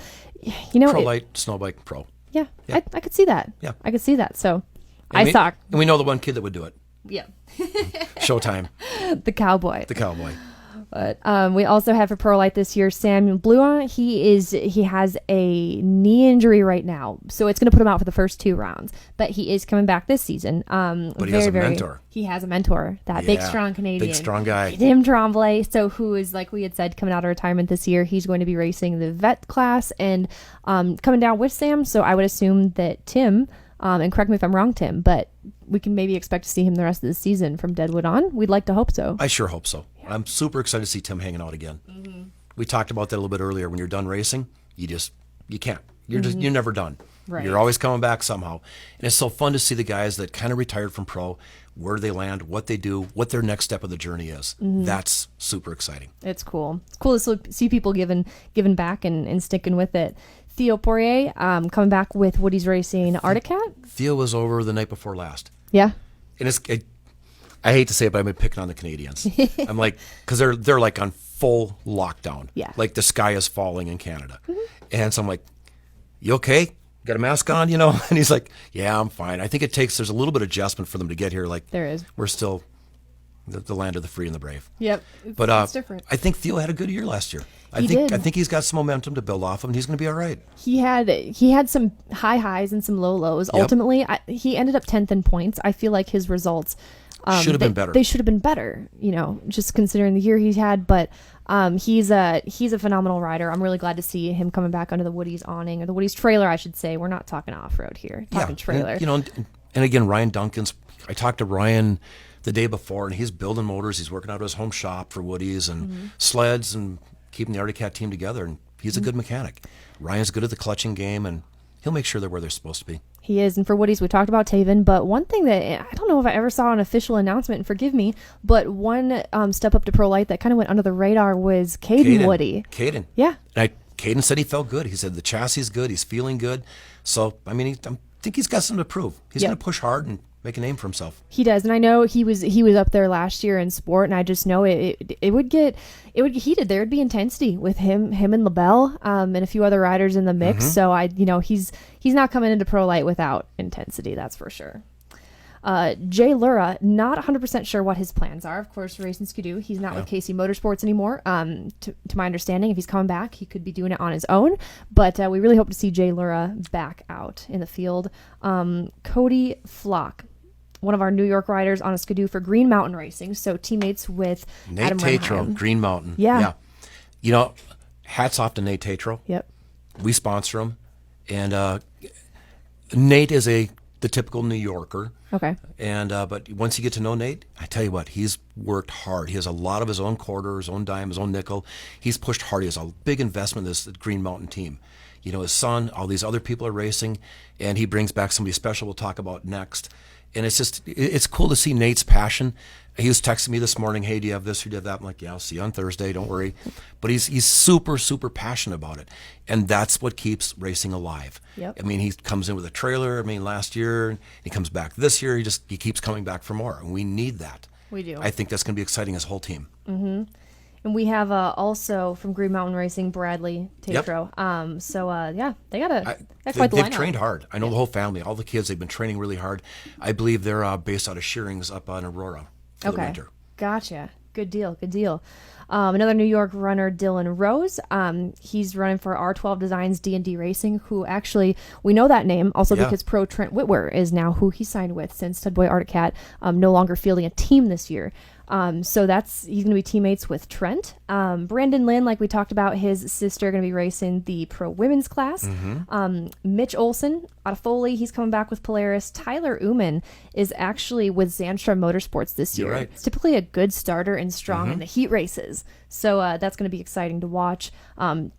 Pro Lite, snow bike, Pro. Yeah. I could see that. Yeah. I could see that. So, And we know the one kid that would do it. Yeah. Showtime. The cowboy. But we also have for Pro Lite this year, Samuel Blouin. He has a knee injury right now, so it's going to put him out for the first 2 rounds. But he is coming back this season. But he has a mentor. He has a mentor, that big, strong Canadian. Big, strong guy. Tim Tremblay, who is, like we had said, coming out of retirement this year. He's going to be racing the vet class and coming down with Sam. So I would assume that Tim, and correct me if I'm wrong, Tim, but we can maybe expect to see him the rest of the season from Deadwood on. We'd like to hope so. I sure hope so. Yeah. I'm super excited to see Tim hanging out again. We talked about that a little bit earlier. When you're done racing, you can't. You're never done. Right. You're always coming back somehow. And it's so fun to see the guys that kind of retired from pro, where they land, what they do, what their next step of the journey is. That's super exciting. It's cool. It's cool to see people giving back and sticking with it. Theo Poirier coming back with what he's racing Arctic Cat. Theo was over the night before last. Yeah. And I hate to say it, but I've been picking on the Canadians. I'm like, because they're like on full lockdown. Yeah. Like the sky is falling in Canada. And so I'm like, you okay? Got a mask on, And he's like, yeah, I'm fine. I think there's a little bit of adjustment for them to get here. Like, there is. We're still the land of the free and the brave. Yep. But it's different. I think Theo had a good year last year. He did. I think he's got some momentum to build off of, and he's going to be all right. He had some high highs and some low lows. Yep. Ultimately, he ended up 10th in points. I feel like his results should have been better. They should have been better, just considering the year he's had. But he's a phenomenal rider. I'm really glad to see him coming back under the Woody's awning, or the Woody's trailer, I should say. We're not talking off-road here. Talking trailer. And again, Ryan Duncan's. I talked to Ryan the day before, and he's building motors. He's working out of his home shop for Woody's and sleds and keeping the Arctic Cat team together. And he's a good mechanic. Ryan's good at the clutching game, and he'll make sure they're where they're supposed to be. He is. And for Woody's, we talked about Tavin, but one thing that I don't know if I ever saw an official announcement, and forgive me, but one step up to Pro Lite that kind of went under the radar was Caden Woody. Caden. Yeah. And Caden said he felt good. He said the chassis is good. He's feeling good. So, I mean, I think he's got something to prove. He's going to push hard and make a name for himself. He does, and I know he was up there last year in sport, and I just know it would get heated. There would be intensity with him and LaBelle, and a few other riders in the mix. So he's not coming into Pro Lite without intensity, that's for sure. Jay Lura, not 100% sure what his plans are. Of course, racing Skidoo. He's not with KC Motorsports anymore. To my understanding, if he's coming back, he could be doing it on his own. But we really hope to see Jay Lura back out in the field. Cody Flock, one of our New York riders on a Skidoo for Green Mountain Racing. So teammates with Nate Adam Tatro, Renheim. Green Mountain. Yeah. Hats off to Nate Tatro. Yep. We sponsor him. And Nate is the typical New Yorker. Okay. And but once you get to know Nate, I tell you what, he's worked hard. He has a lot of his own quarter, his own dime, his own nickel. He's pushed hard. He has a big investment in this Green Mountain team. His son, all these other people are racing, and he brings back somebody special we'll talk about next. And it's cool to see Nate's passion. He was texting me this morning, hey, do you have this or do you have that? I'm like, yeah, I'll see you on Thursday, don't worry. But he's super, super passionate about it. And that's what keeps racing alive. Yep. I mean, he comes in with a trailer. I mean, last year, he comes back this year. He keeps coming back for more. And we need that. We do. I think that's going to be exciting, his whole team. Mm-hmm. And we have also from Green Mountain Racing, Bradley Tatro. Yep. They got quite the lineup. They've trained hard. I know the whole family, all the kids, they've been training really hard. I believe they're based out of Shearings up on Aurora for the winter. Gotcha. Good deal. Another New York runner, Dylan Rose. He's running for R12 Designs D&D Racing, who actually, we know that name also because Pro Trent Whitwer is now who he signed with since Tud Boy Arctic Cat no longer fielding a team this year. So he's going to be teammates with Trent. Brandon Lynn, like we talked about, his sister going to be racing the pro women's class. Mitch Olson out of Foley, he's coming back with Polaris. Tyler Uman is actually with Zandstrom Motorsports this year. You're right. It's typically a good starter and strong in the heat races. So that's going to be exciting to watch.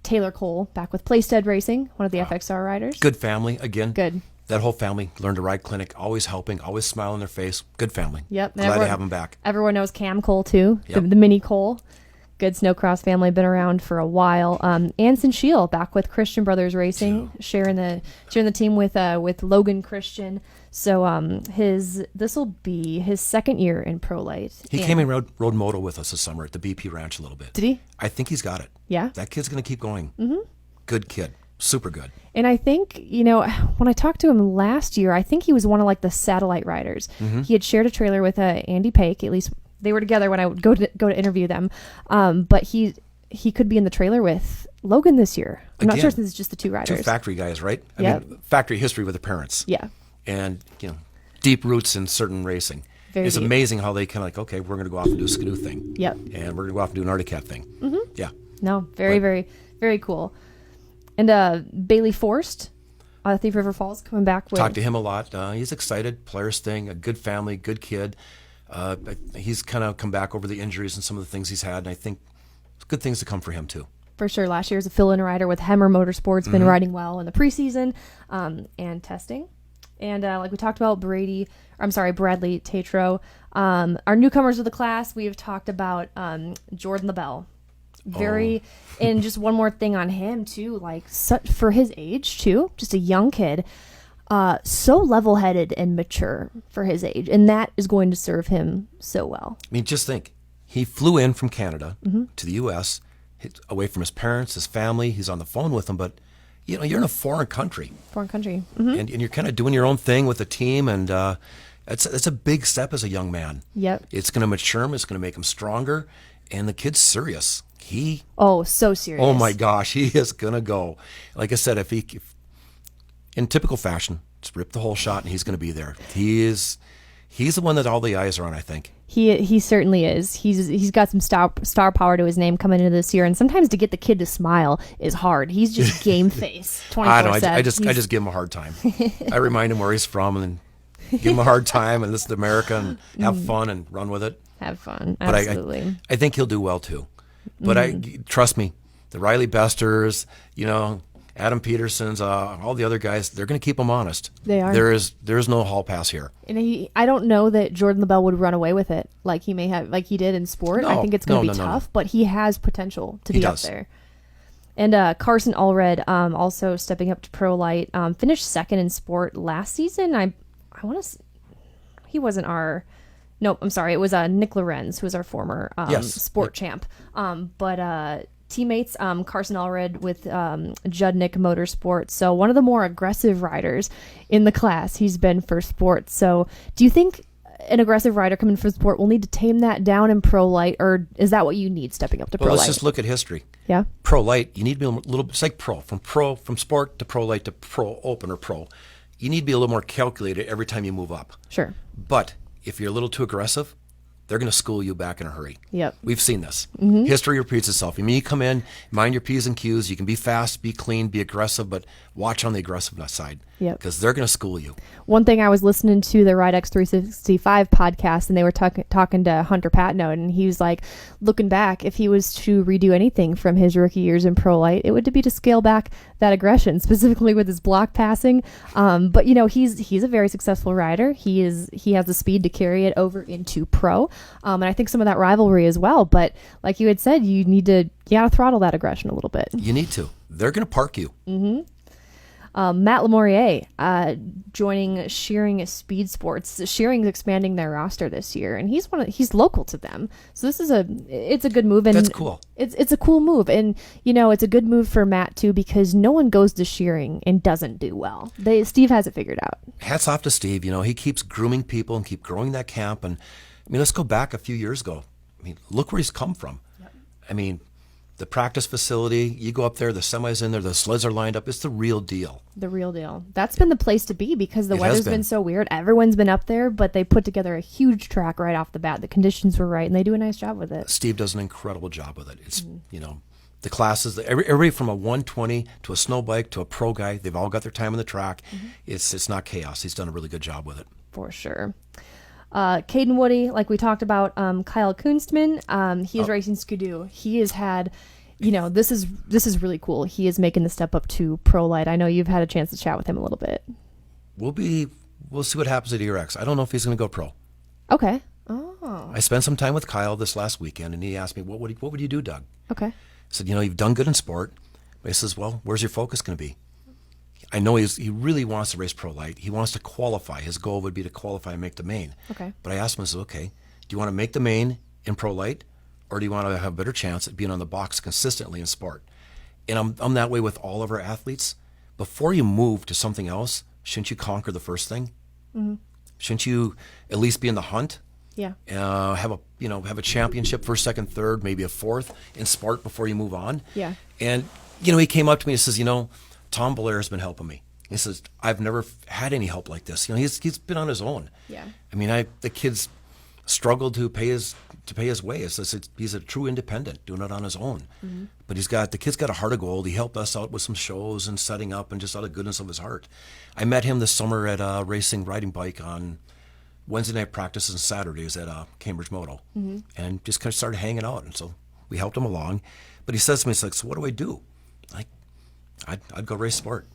Taylor Cole back with Playstead Racing, one of the FXR riders. Good family, again. Good. That whole family, Learn to Ride Clinic, always helping, always smile on their face. Good family. Yep. Glad to have them back. Everyone knows Cam Cole, too, Yep. the mini Cole. Good Snocross family, been around for a while. Anson Scheel back with Christian Brothers Racing, sharing the team with Logan Christian. So this will be his second year in Pro Lite. He came and rode moto with us this summer at the BP Ranch a little bit. Did he? I think he's got it. Yeah. That kid's going to keep going. Good kid. Super good. And I think, when I talked to him last year, I think he was one of the satellite riders. He had shared a trailer with Andy Pake. At least they were together when I would go to interview them. But he could be in the trailer with Logan this year. I'm not sure since it's just the two riders. Two factory guys, right? I Yep. mean, factory history with the parents. Yeah. And, deep roots in certain racing. Very it's deep. amazing how they kind of okay, we're going to go off and do a Skidoo thing. Yep. And we're going to go off and do an Arctic Cat thing. Yeah. No, very, very, very cool. And Bailey Forst, Thief River Falls, coming back with... Talked to him a lot. He's excited. Polaris thing, a good family, good kid. He's kind of come back over the injuries and some of the things he's had, and I think good things to come for him, too. For sure. Last year was a fill-in rider with Hemmer Motorsports, been riding well in the preseason and testing. And like we talked about, Bradley Tatro. Our newcomers of the class, we have talked about Jordan LaBelle. And just one more thing on him too, for his age too, just a young kid, so level-headed and mature for his age, and that is going to serve him so well. I mean, just think, he flew in from Canada to the U.S., away from his parents, his family. He's on the phone with them, but you're in a foreign country. And And you're kind of doing your own thing with the team, and That's a big step as a young man. Yep. It's going to mature him. It's going to make him stronger. And the kid's serious. So serious. Oh my gosh, he is going to go. Like I said, if in typical fashion, just rip the whole shot and he's going to be there. He's the one that all the eyes are on, I think. He certainly is. He's got some star power to his name coming into this year, and sometimes to get the kid to smile is hard. He's just game face 24/7. I just give him a hard time. I remind him where he's from and give him a hard time, and this is America, and have fun and run with it. Have fun, absolutely. But I think he'll do well too. But trust me, the Riley Besters, Adam Peterson's, all the other guys, they're going to keep him honest. They are. There is no hall pass here. And I don't know that Jordan LaBelle would run away with it like he did in sport. No, I think it's going to be tough, but he has potential to be up there. And Carson Allred, also stepping up to Pro Lite, finished second in sport last season. I want to. He wasn't our. Nope, I'm sorry. It was Nick Lorenz, who was our former sport champ. But teammates, Carson Allred with Judnick Motorsports. So one of the more aggressive riders in the class he's been for sport. So do you think an aggressive rider coming for sport will need to tame that down in Pro Lite, or is that what you need stepping up to Pro Lite? Let's just look at history. Yeah. Pro Lite, you need to be a little. It's like from sport to Pro Lite to Pro Open or Pro. You need to be a little more calculated every time you move up. Sure. But if you're a little too aggressive, they're going to school you back in a hurry. Yep. We've seen this. History repeats itself. I mean, you come in, mind your P's and Q's. You can be fast, be clean, be aggressive, but watch on the aggressiveness side. Yep. Because they're going to school you. One thing, I was listening to the Ride X 365 podcast, and they were talking to Hunter Patno, and he was like, looking back, if he was to redo anything from his rookie years in Pro Lite, it would be to scale back that aggression, specifically with his block passing. But he's a very successful rider. He has the speed to carry it over into pro, and I think some of that rivalry as well. But like you had said, you gotta throttle that aggression a little bit. You need to. They're going to park you. Matt Lamorier joining Shearing Speed Sports. Shearing's expanding their roster this year, and he's local to them. So it's a good move, and that's cool. It's a cool move, and it's a good move for Matt too, because no one goes to Shearing and doesn't do well. Steve has it figured out. Hats off to Steve. He keeps grooming people and keep growing that camp. And let's go back a few years ago. Look where he's come from. Yep. The practice facility, you go up there, the semi's in there, the sleds are lined up. It's the real deal. The real deal. That's been the place to be because the weather's been so weird. Everyone's been up there, but they put together a huge track right off the bat. The conditions were right, and they do a nice job with it. Steve does an incredible job with it. It's, the classes, everybody from a 120 to a snow bike to a pro guy, they've all got their time on the track. It's not chaos. He's done a really good job with it. For sure. Caden Woody, like we talked about, Kyle Kunstman, he is racing Skidoo. He has had, this is really cool. He is making the step up to Pro Lite. I know you've had a chance to chat with him a little bit. We'll see what happens at ERX. I don't know if he's going to go pro. Okay. Oh. I spent some time with Kyle this last weekend, and he asked me, what would you do, Doug? Okay. I said, you've done good in sport. But he says, well, where's your focus going to be? I know he really wants to race Pro Lite. He wants to qualify. His goal would be to qualify and make the main. Okay. But I asked him, I said, okay, do you want to make the main in Pro Lite, or do you want to have a better chance at being on the box consistently in sport? And I'm that way with all of our athletes. Before you move to something else, shouldn't you conquer the first thing? Mm-hmm. Shouldn't you at least be in the hunt? Yeah. Have a championship, first, second, third, maybe a fourth in sport before you move on. Yeah. And he came up to me and says, Tom Belair has been helping me. He says, I've never had any help like this. He's been on his own. Yeah. The kid's struggled to pay his way. He's a true independent, doing it on his own. Mm-hmm. But the kid's got a heart of gold. He helped us out with some shows and setting up, and just out of goodness of his heart. I met him this summer at riding bike on Wednesday night practices and Saturdays at Cambridge Moto, and just kind of started hanging out. And so we helped him along. But he says to me, he's like, so what do I do? I'd go race sport.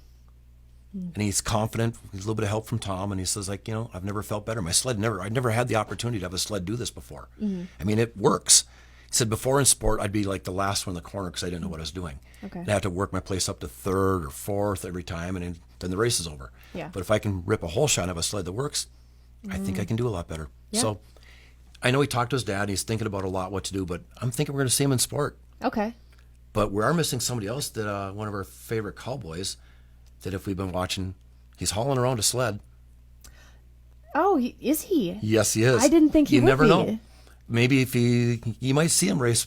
And he's confident. He's a little bit of help from Tom, and he says, I've never felt better. My sled I'd never had the opportunity to have a sled do this before. It works. He said, before in sport, I'd be like the last one in the corner because I didn't know what I was doing. Okay. And I had to work my place up to third or fourth every time, and then the race is over. Yeah. But if I can rip a whole shot and have a sled that works, I think I can do a lot better. Yeah. So I know he talked to his dad, and he's thinking about a lot what to do, but I'm thinking we're going to see him in sport. Okay. But we are missing somebody else that one of our favorite cowboys that if we've been watching, he's hauling around a sled. Oh, is he? Yes, he is. I didn't think he you would never be. know. Maybe if you might see him race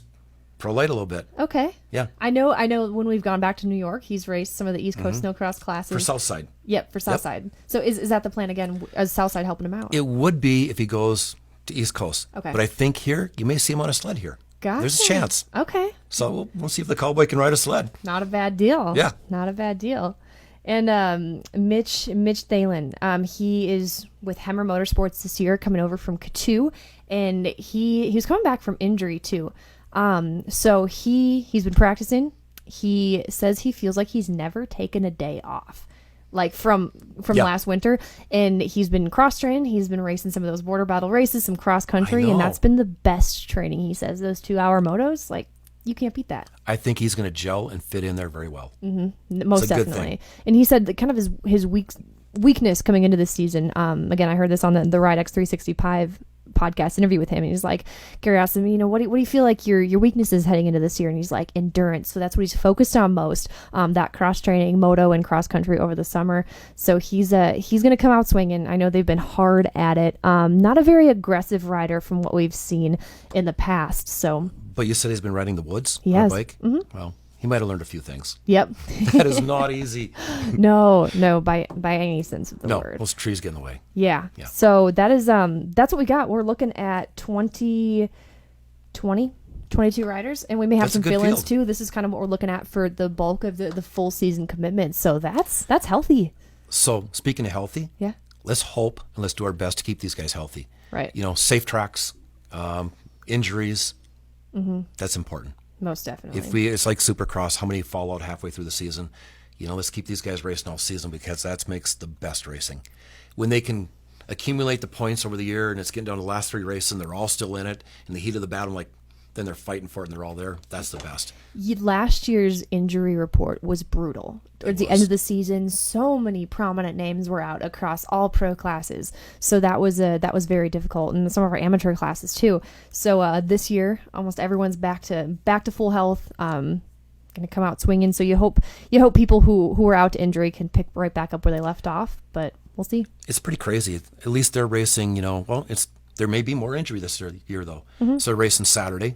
pro light a little bit. Okay. Yeah. I know when we've gone back to New York, he's raced some of the East Coast Snocross classes. For Southside. Yep, for Southside. So is that the plan again? Is Southside helping him out? It would be if he goes to East Coast. Okay. But I think here, you may see him on a sled here. Gotcha. There's a chance. Okay. So we'll see if the cowboy can ride a sled. Not a bad deal. Yeah. Not a bad deal. And Mitch Thalen, he is with Hemmer Motorsports this year, coming over from K2, and he was coming back from injury too. So he's been practicing. He says he feels like he's never taken a day off, like from last winter. And he's been cross training. He's been racing some of those border battle races, some cross country, and that's been the best training. He says those 2-hour motos, like, you can't beat that. I think he's going to gel and fit in there very well. Mm-hmm. Most It's a good definitely. thing. And he said that kind of his weakness coming into this season. Again, I heard this on the Ride X 365 podcast interview with him, and he's like, Gary asked him, what do you feel like your weakness is heading into this year? And he's like, endurance. So that's what he's focused on most. That cross training, moto and cross country over the summer. So he's going to come out swinging. I know they've been hard at it. Not a very aggressive rider from what we've seen in the past. So. But you said he's been riding the woods He on has. a bike? Mm-hmm. Well, he might have learned a few things. Yep. That is not easy. No, by any sense of the word. Those trees get in the way. Yeah. So that is that's what we got. We're looking at 22 riders, and we may have some fill-ins too. This is kind of what we're looking at for the bulk of the full season commitment. So that's healthy. So speaking of healthy, let's hope and let's do our best to keep these guys healthy. Right. Safe tracks, injuries. That's important. Most definitely. It's like Supercross, how many fall out halfway through the season? Let's keep these guys racing all season, because that makes the best racing. When they can accumulate the points over the year and it's getting down to the last 3 races and they're all still in it, in the heat of the battle, then they're fighting for it and they're all there. That's the best. Last year's injury report was brutal. Towards the end of the season, so many prominent names were out across all pro classes. So that was very difficult, and some of our amateur classes too. So this year, almost everyone's back to full health. Going to come out swinging. So you hope people who are out to injury can pick right back up where they left off. But we'll see. It's pretty crazy. At least they're racing. There may be more injury this year, though. So they're racing Saturday,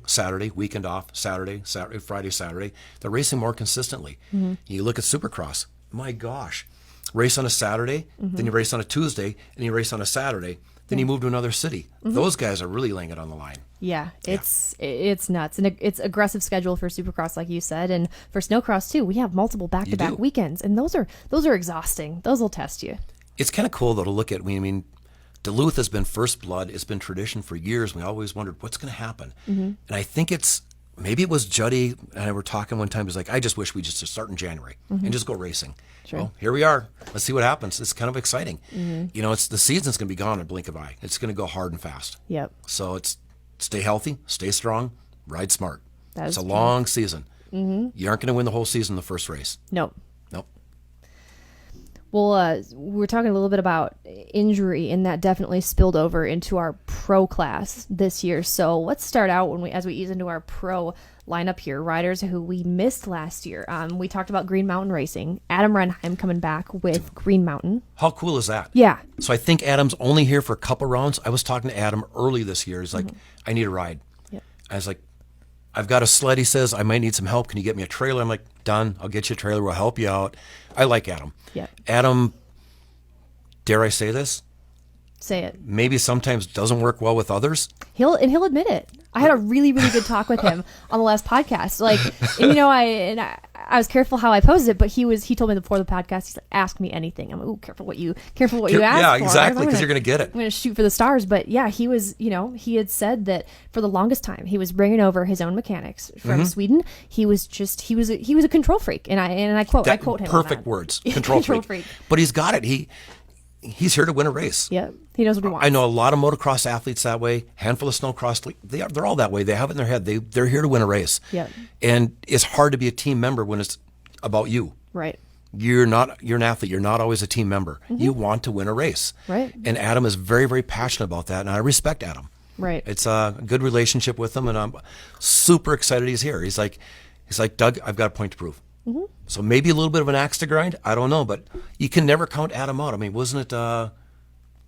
weekend off, Saturday, Friday, Saturday. They're racing more consistently. You look at Supercross. My gosh. Race on a Saturday, then you race on a Tuesday, and you race on a Saturday, then you move to another city. Those guys are really laying it on the line. Yeah, it's nuts. And it's aggressive schedule for Supercross, like you said. And for Snowcross, too, we have multiple back-to-back weekends. And those are exhausting. Those will test you. It's kind of cool, though, to look at. Duluth has been first blood. It's been tradition for years. We always wondered what's going to happen. And I think maybe it was Juddy and I were talking one time. He was like, I just wish we just start in January and just go racing. Sure. Well, here we are. Let's see what happens. It's kind of exciting. It's the season's going to be gone in a blink of an eye. It's going to go hard and fast. Yep. So it's stay healthy, stay strong, ride smart. It's a long season. You aren't going to win the whole season in the first race. Nope. Well, we're talking a little bit about injury, and that definitely spilled over into our pro class this year. So let's start out as we ease into our pro lineup here. Riders who we missed last year. We talked about Green Mountain Racing. Adam Renheim coming back with Green Mountain. How cool is that? Yeah. So I think Adam's only here for a couple rounds. I was talking to Adam early this year. He's like, I need a ride. Yep. I was like, I've got a sled. He says, I might need some help. Can you get me a trailer? I'm like, done. I'll get you a trailer. We'll help you out. I like Adam. Yeah. Adam, dare I say this? Say it. Maybe sometimes doesn't work well with others. He'll admit it. I had a really, really good talk with him on the last podcast. I was careful how I posed it, but he told me before the podcast, he's like, ask me anything. I'm like, ooh, careful what you ask for. Yeah, exactly, because you're going to get it. I'm going to shoot for the stars. But yeah, he was, he had said that for the longest time, he was bringing over his own mechanics from Sweden. He was a control freak. And I quote him. Perfect words. Control freak. But he's got it. He's here to win a race. Yeah, he knows what he wants. I know a lot of motocross athletes that way. Handful of snowcross, they're all that way. They have it in their head. They're here to win a race. Yeah. And it's hard to be a team member when it's about you. Right. You're an athlete. You're not always a team member. You want to win a race. Right. And Adam is very, very passionate about that, and I respect Adam. Right. It's a good relationship with him, and I'm super excited he's here. He's like, Doug, I've got a point to prove. So maybe a little bit of an axe to grind. I don't know, but you can never count Adam out. I mean, wasn't it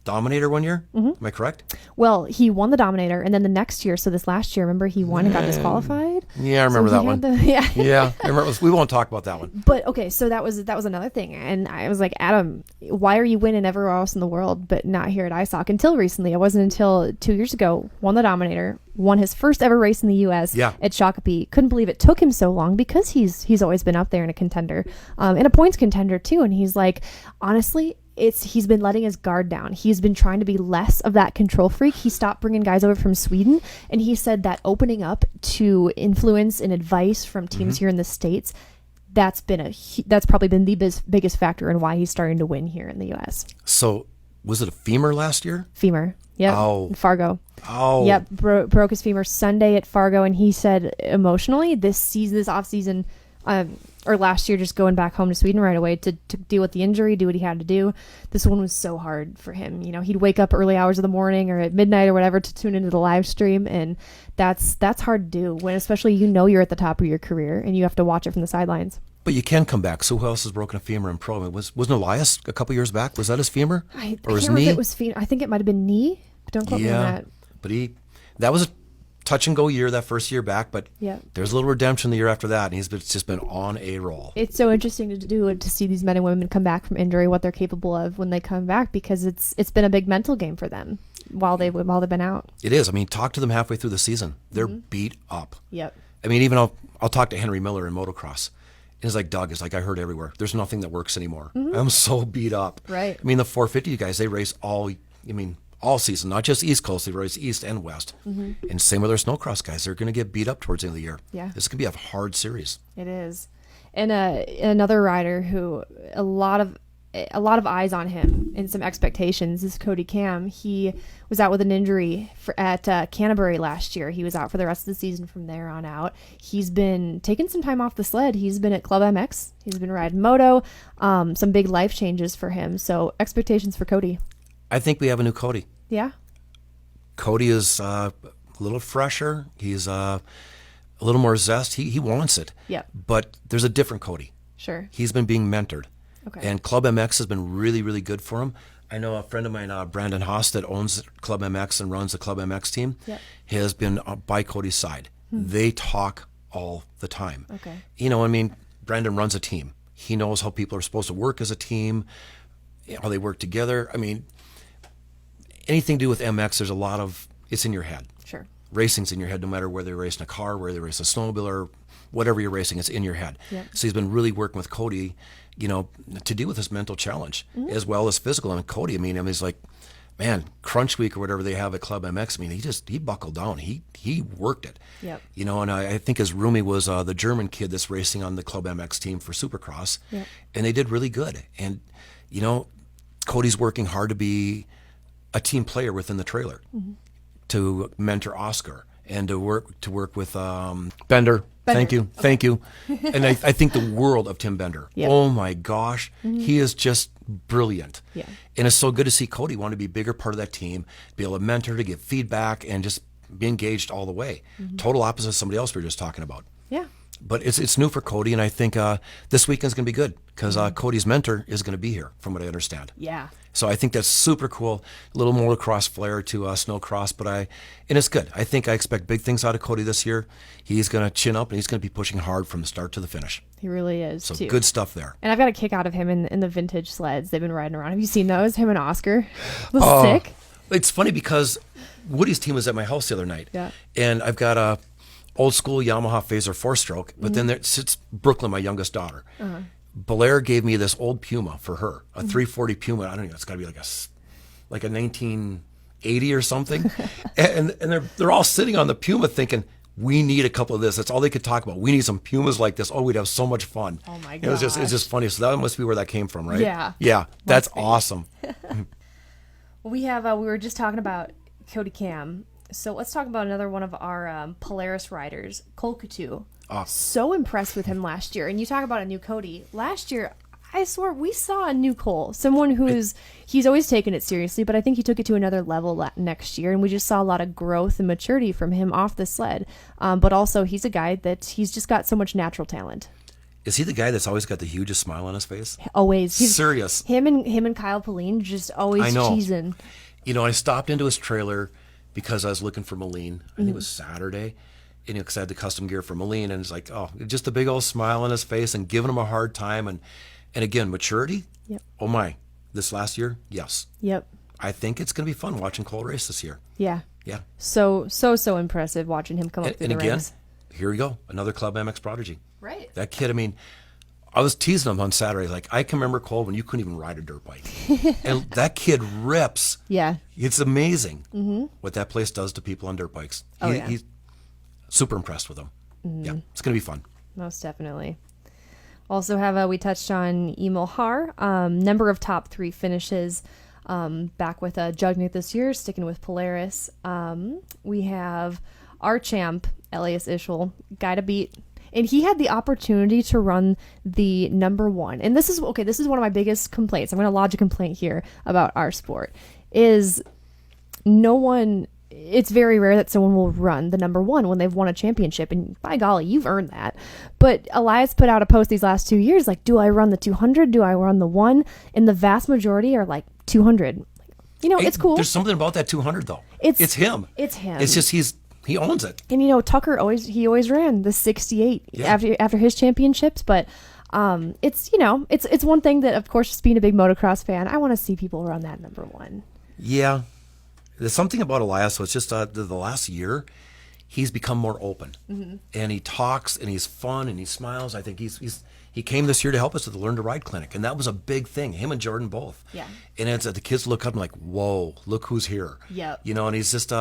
Dominator one year. Am I correct? Well, he won the Dominator, and then the next year, so this last year, remember he won and got disqualified. Yeah, I remember that one. Yeah, yeah, I remember. We won't talk about that one. But okay, so that was another thing, and I was like, Adam, why are you winning everywhere else in the world, but not here at ISOC? Until recently, it wasn't until 2 years ago, won the Dominator, won his first ever race in the U.S. At Shakopee. Couldn't believe it took him so long because he's always been up there in a contender, and a points contender too. And he's like, honestly, he's been letting his guard down. He's been trying to be less of that control freak. He stopped bringing guys over from Sweden, and he said that opening up to influence and advice from teams here in the States, that's probably been the biggest factor in why he's starting to win here in the U.S. So was it a femur last year? Femur. Yep. Oh. In Fargo. Oh. Yep. Broke his femur Sunday at Fargo, and he said emotionally this off season, or last year, just going back home to Sweden right away to deal with the injury, do what he had to do. This one was so hard for him. You know, he'd wake up early hours of the morning or at midnight or whatever to tune into the live stream, and that's hard to do when, especially, you're at the top of your career and you have to watch it from the sidelines. But you can come back. So who else has broken a femur in pro? I mean, wasn't Elias a couple years back? Was that his femur or his knee? If it was femur. I think it might have been knee. Don't quote me on that. But that was a touch and go year that first year back, but there's a little redemption the year after that, and he's just been on a roll. It's so interesting to see these men and women come back from injury, what they're capable of when they come back, because it's been a big mental game for them while they've been out. It is. I mean, talk to them halfway through the season. They're beat up. Yep. I mean, even I'll talk to Henry Miller in motocross. And it's like, Doug, it's like I heard everywhere. There's nothing that works anymore. I'm so beat up. Right. I mean, the 450 guys, they race all season, not just East Coast. They race East and West. And same with our Snocross guys. They're going to get beat up towards the end of the year. Yeah. This is going to be a hard series. It is. And another rider who a lot of eyes on him and some expectations is Cody Cam. He was out with an injury at Canterbury last year. He was out for the rest of the season from there on out. He's been taking some time off the sled. He's been at Club MX. He's been riding moto. Some big life changes for him. So expectations for Cody. I think we have a new Cody. Yeah. Cody is a little fresher. He's a little more zest. He wants it. Yeah. But there's a different Cody. Sure. He's been being mentored. Okay. And Club MX has been really, really good for him. I know a friend of mine, Brandon Haas, that owns Club MX and runs the Club MX team, has been by Cody's side. They talk all the time. Okay. I mean, Brandon runs a team. He knows how people are supposed to work as a team, how they work together. I mean, anything to do with MX, it's in your head. Sure. Racing's in your head, no matter whether you're racing a car, whether you're racing a snowmobile, or whatever you're racing, it's in your head. Yep. So he's been really working with Cody, to deal with this mental challenge as well as physical. And Cody, he's like, man, Crunch Week or whatever they have at Club MX. I mean, he buckled down. He worked it. Yep. And I think his roomie was the German kid that's racing on the Club MX team for Supercross. Yep. And they did really good. And, Cody's working hard to be a team player within the trailer, to mentor Oscar and to work with Bender. Thank you. And I think the world of Tim Bender. Yep. Oh my gosh, he is just brilliant. Yeah. And it's so good to see Cody want to be a bigger part of that team, be able to mentor, to give feedback, and just be engaged all the way. Total opposite of somebody else we were just talking about. Yeah. But it's new for Cody, and I think this weekend's going to be good because Cody's mentor is going to be here, from what I understand. Yeah. So I think that's super cool. A little motocross flair to Snowcross, and it's good. I expect big things out of Cody this year. He's going to chin up, and he's going to be pushing hard from the start to the finish. He really is, so too. Good stuff there. And I've got a kick out of him in the vintage sleds they've been riding around. Have you seen those? Him and Oscar. Sick. It's funny because Woody's team was at my house the other night. Yeah. And I've got a old school Yamaha Phaser 4-stroke, but then there sits Brooklyn, my youngest daughter. Belair gave me this old Puma for her, a 340 Puma. I don't know, it's got to be like a 1980 or something. and they're all sitting on the Puma thinking, we need a couple of this. That's all they could talk about. We need some Pumas like this. Oh, we'd have so much fun. Oh my god! It's just funny. So that must be where that came from, right? Yeah. Yeah, that's awesome. We were just talking about Cody Cam. So let's talk about another one of our Polaris riders, Cole Coutu. So impressed with him last year. And you talk about a new Cody. Last year, I swear we saw a new Cole. Someone he's always taken it seriously, but I think he took it to another level next year. And we just saw a lot of growth and maturity from him off the sled. But also, he's a guy that he's just got so much natural talent. Is he the guy that's always got the hugest smile on his face? Always. He's Serious. Him and Kyle Pauline just always I know. cheesing. You know, I stopped into his trailer because I was looking for Moline. I think it was Saturday. And because I had the custom gear for Moline, and it's like, oh, just a big old smile on his face and giving him a hard time. And again, maturity. Yep. Oh my, this last year, yes. Yep. I think it's going to be fun watching Cole race this year. Yeah. Yeah. So impressive watching him come up through the again, ranks. here we go, another Club MX prodigy. Right. That kid, I mean, I was teasing him on Saturday. Like, I can remember, Cole, when you couldn't even ride a dirt bike. And that kid rips. Yeah. It's amazing what that place does to people on dirt bikes. He's super impressed with them. Yeah, it's going to be fun. Most definitely. Also have, we touched on Emil Haar, number of top 3 finishes, back with Jugnik this year, sticking with Polaris. We have our champ, Elias Ischel, guy to beat. And he had the opportunity to run the number 1. And this is one of my biggest complaints. I'm going to lodge a complaint here about our sport. It's very rare that someone will run the number 1 when they've won a championship. And by golly, you've earned that. But Elias put out a post these last 2 years, like, do I run the 200? Do I run the 1? And the vast majority are like 200. You know, it's cool. There's something about that 200, though. It's him. It's him. It's just he owns it. And, you know, Tucker always ran the 68 after his championships. But it's one thing that, of course, just being a big motocross fan, I want to see people run that number 1. Yeah. There's something about Elias, so it's just the last year, he's become more open. And he talks, and he's fun, and he smiles. I think he came this year to help us at the Learn to Ride clinic, and that was a big thing, him and Jordan both. Yeah. And it's the kids look up and like, whoa, look who's here. Yep. You know, and he's just,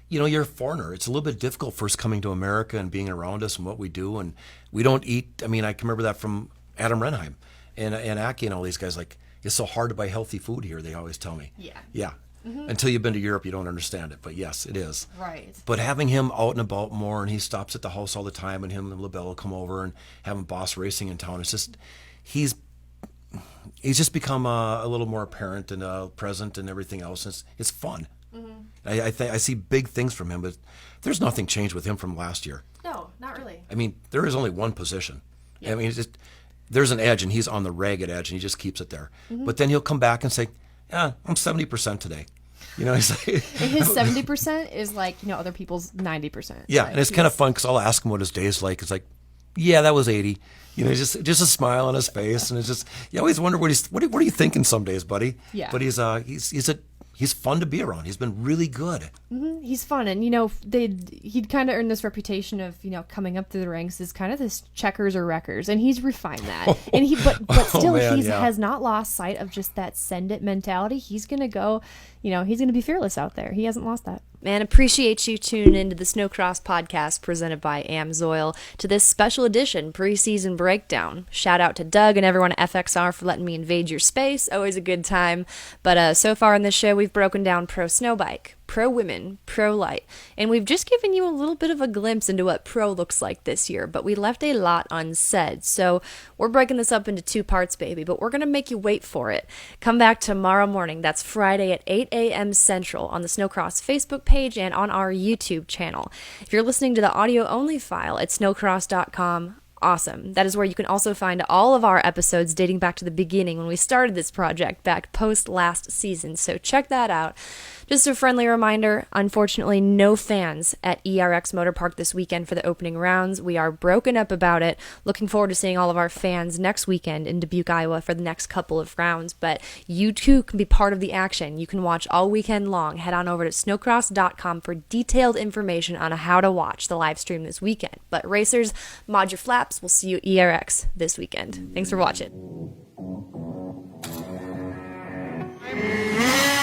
you're a foreigner. It's a little bit difficult first coming to America and being around us and what we do. And we don't eat, I mean, I can remember that from Adam Renheim and Aki and all these guys. Like, it's so hard to buy healthy food here, they always tell me. Yeah. Yeah. Until you've been to Europe, you don't understand it. But yes, it is. Right. But having him out and about more, and he stops at the house all the time, and him and LaBelle will come over and having Boss Racing in town. It's just, he's just become a little more apparent and present and everything else. It's fun. I see big things from him, but there's nothing changed with him from last year. No, not really. I mean, there is only one position. I mean, there's an edge, and he's on the ragged edge, and he just keeps it there. But then he'll come back and say, yeah, I'm 70% today. You know, he's like, his 70% is like, other people's 90%. Yeah, and it's kind of fun because I'll ask him what his day's like. It's like, yeah, that was 80. You know, just a smile on his face, and it's just, you always wonder what are you thinking some days, buddy? Yeah. But he's fun to be around. He's been really good. He's fun, and he'd kind of earned this reputation of coming up through the ranks as kind of this checkers or wreckers, and he's refined that. And but still, he has not lost sight of just that send it mentality. He's gonna go, he's gonna be fearless out there. He hasn't lost that. Man, appreciate you tuning into the Snocross Podcast presented by Amsoil to this special edition preseason breakdown. Shout out to Doug and everyone at FXR for letting me invade your space. Always a good time. But so far in this show, we've broken down pro snow bike, pro women, pro light, and we've just given you a little bit of a glimpse into what pro looks like this year, but we left a lot unsaid. So we're breaking this up into 2 parts, baby, but we're going to make you wait for it. Come back tomorrow morning. That's Friday at 8 a.m. Central on the Snocross Facebook page and on our YouTube channel. If you're listening to the audio-only file at snocross.com, awesome. That is where you can also find all of our episodes dating back to the beginning when we started this project back post last season. So check that out. Just a friendly reminder, unfortunately, no fans at ERX Motor Park this weekend for the opening rounds. We are broken up about it. Looking forward to seeing all of our fans next weekend in Dubuque, Iowa for the next couple of rounds. But you too can be part of the action. You can watch all weekend long. Head on over to snocross.com for detailed information on how to watch the live stream this weekend. But racers, mod your flaps. We'll see you at ERX this weekend. Thanks for watching.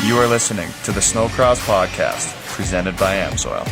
You are listening to the Snocross Podcast, presented by Amsoil.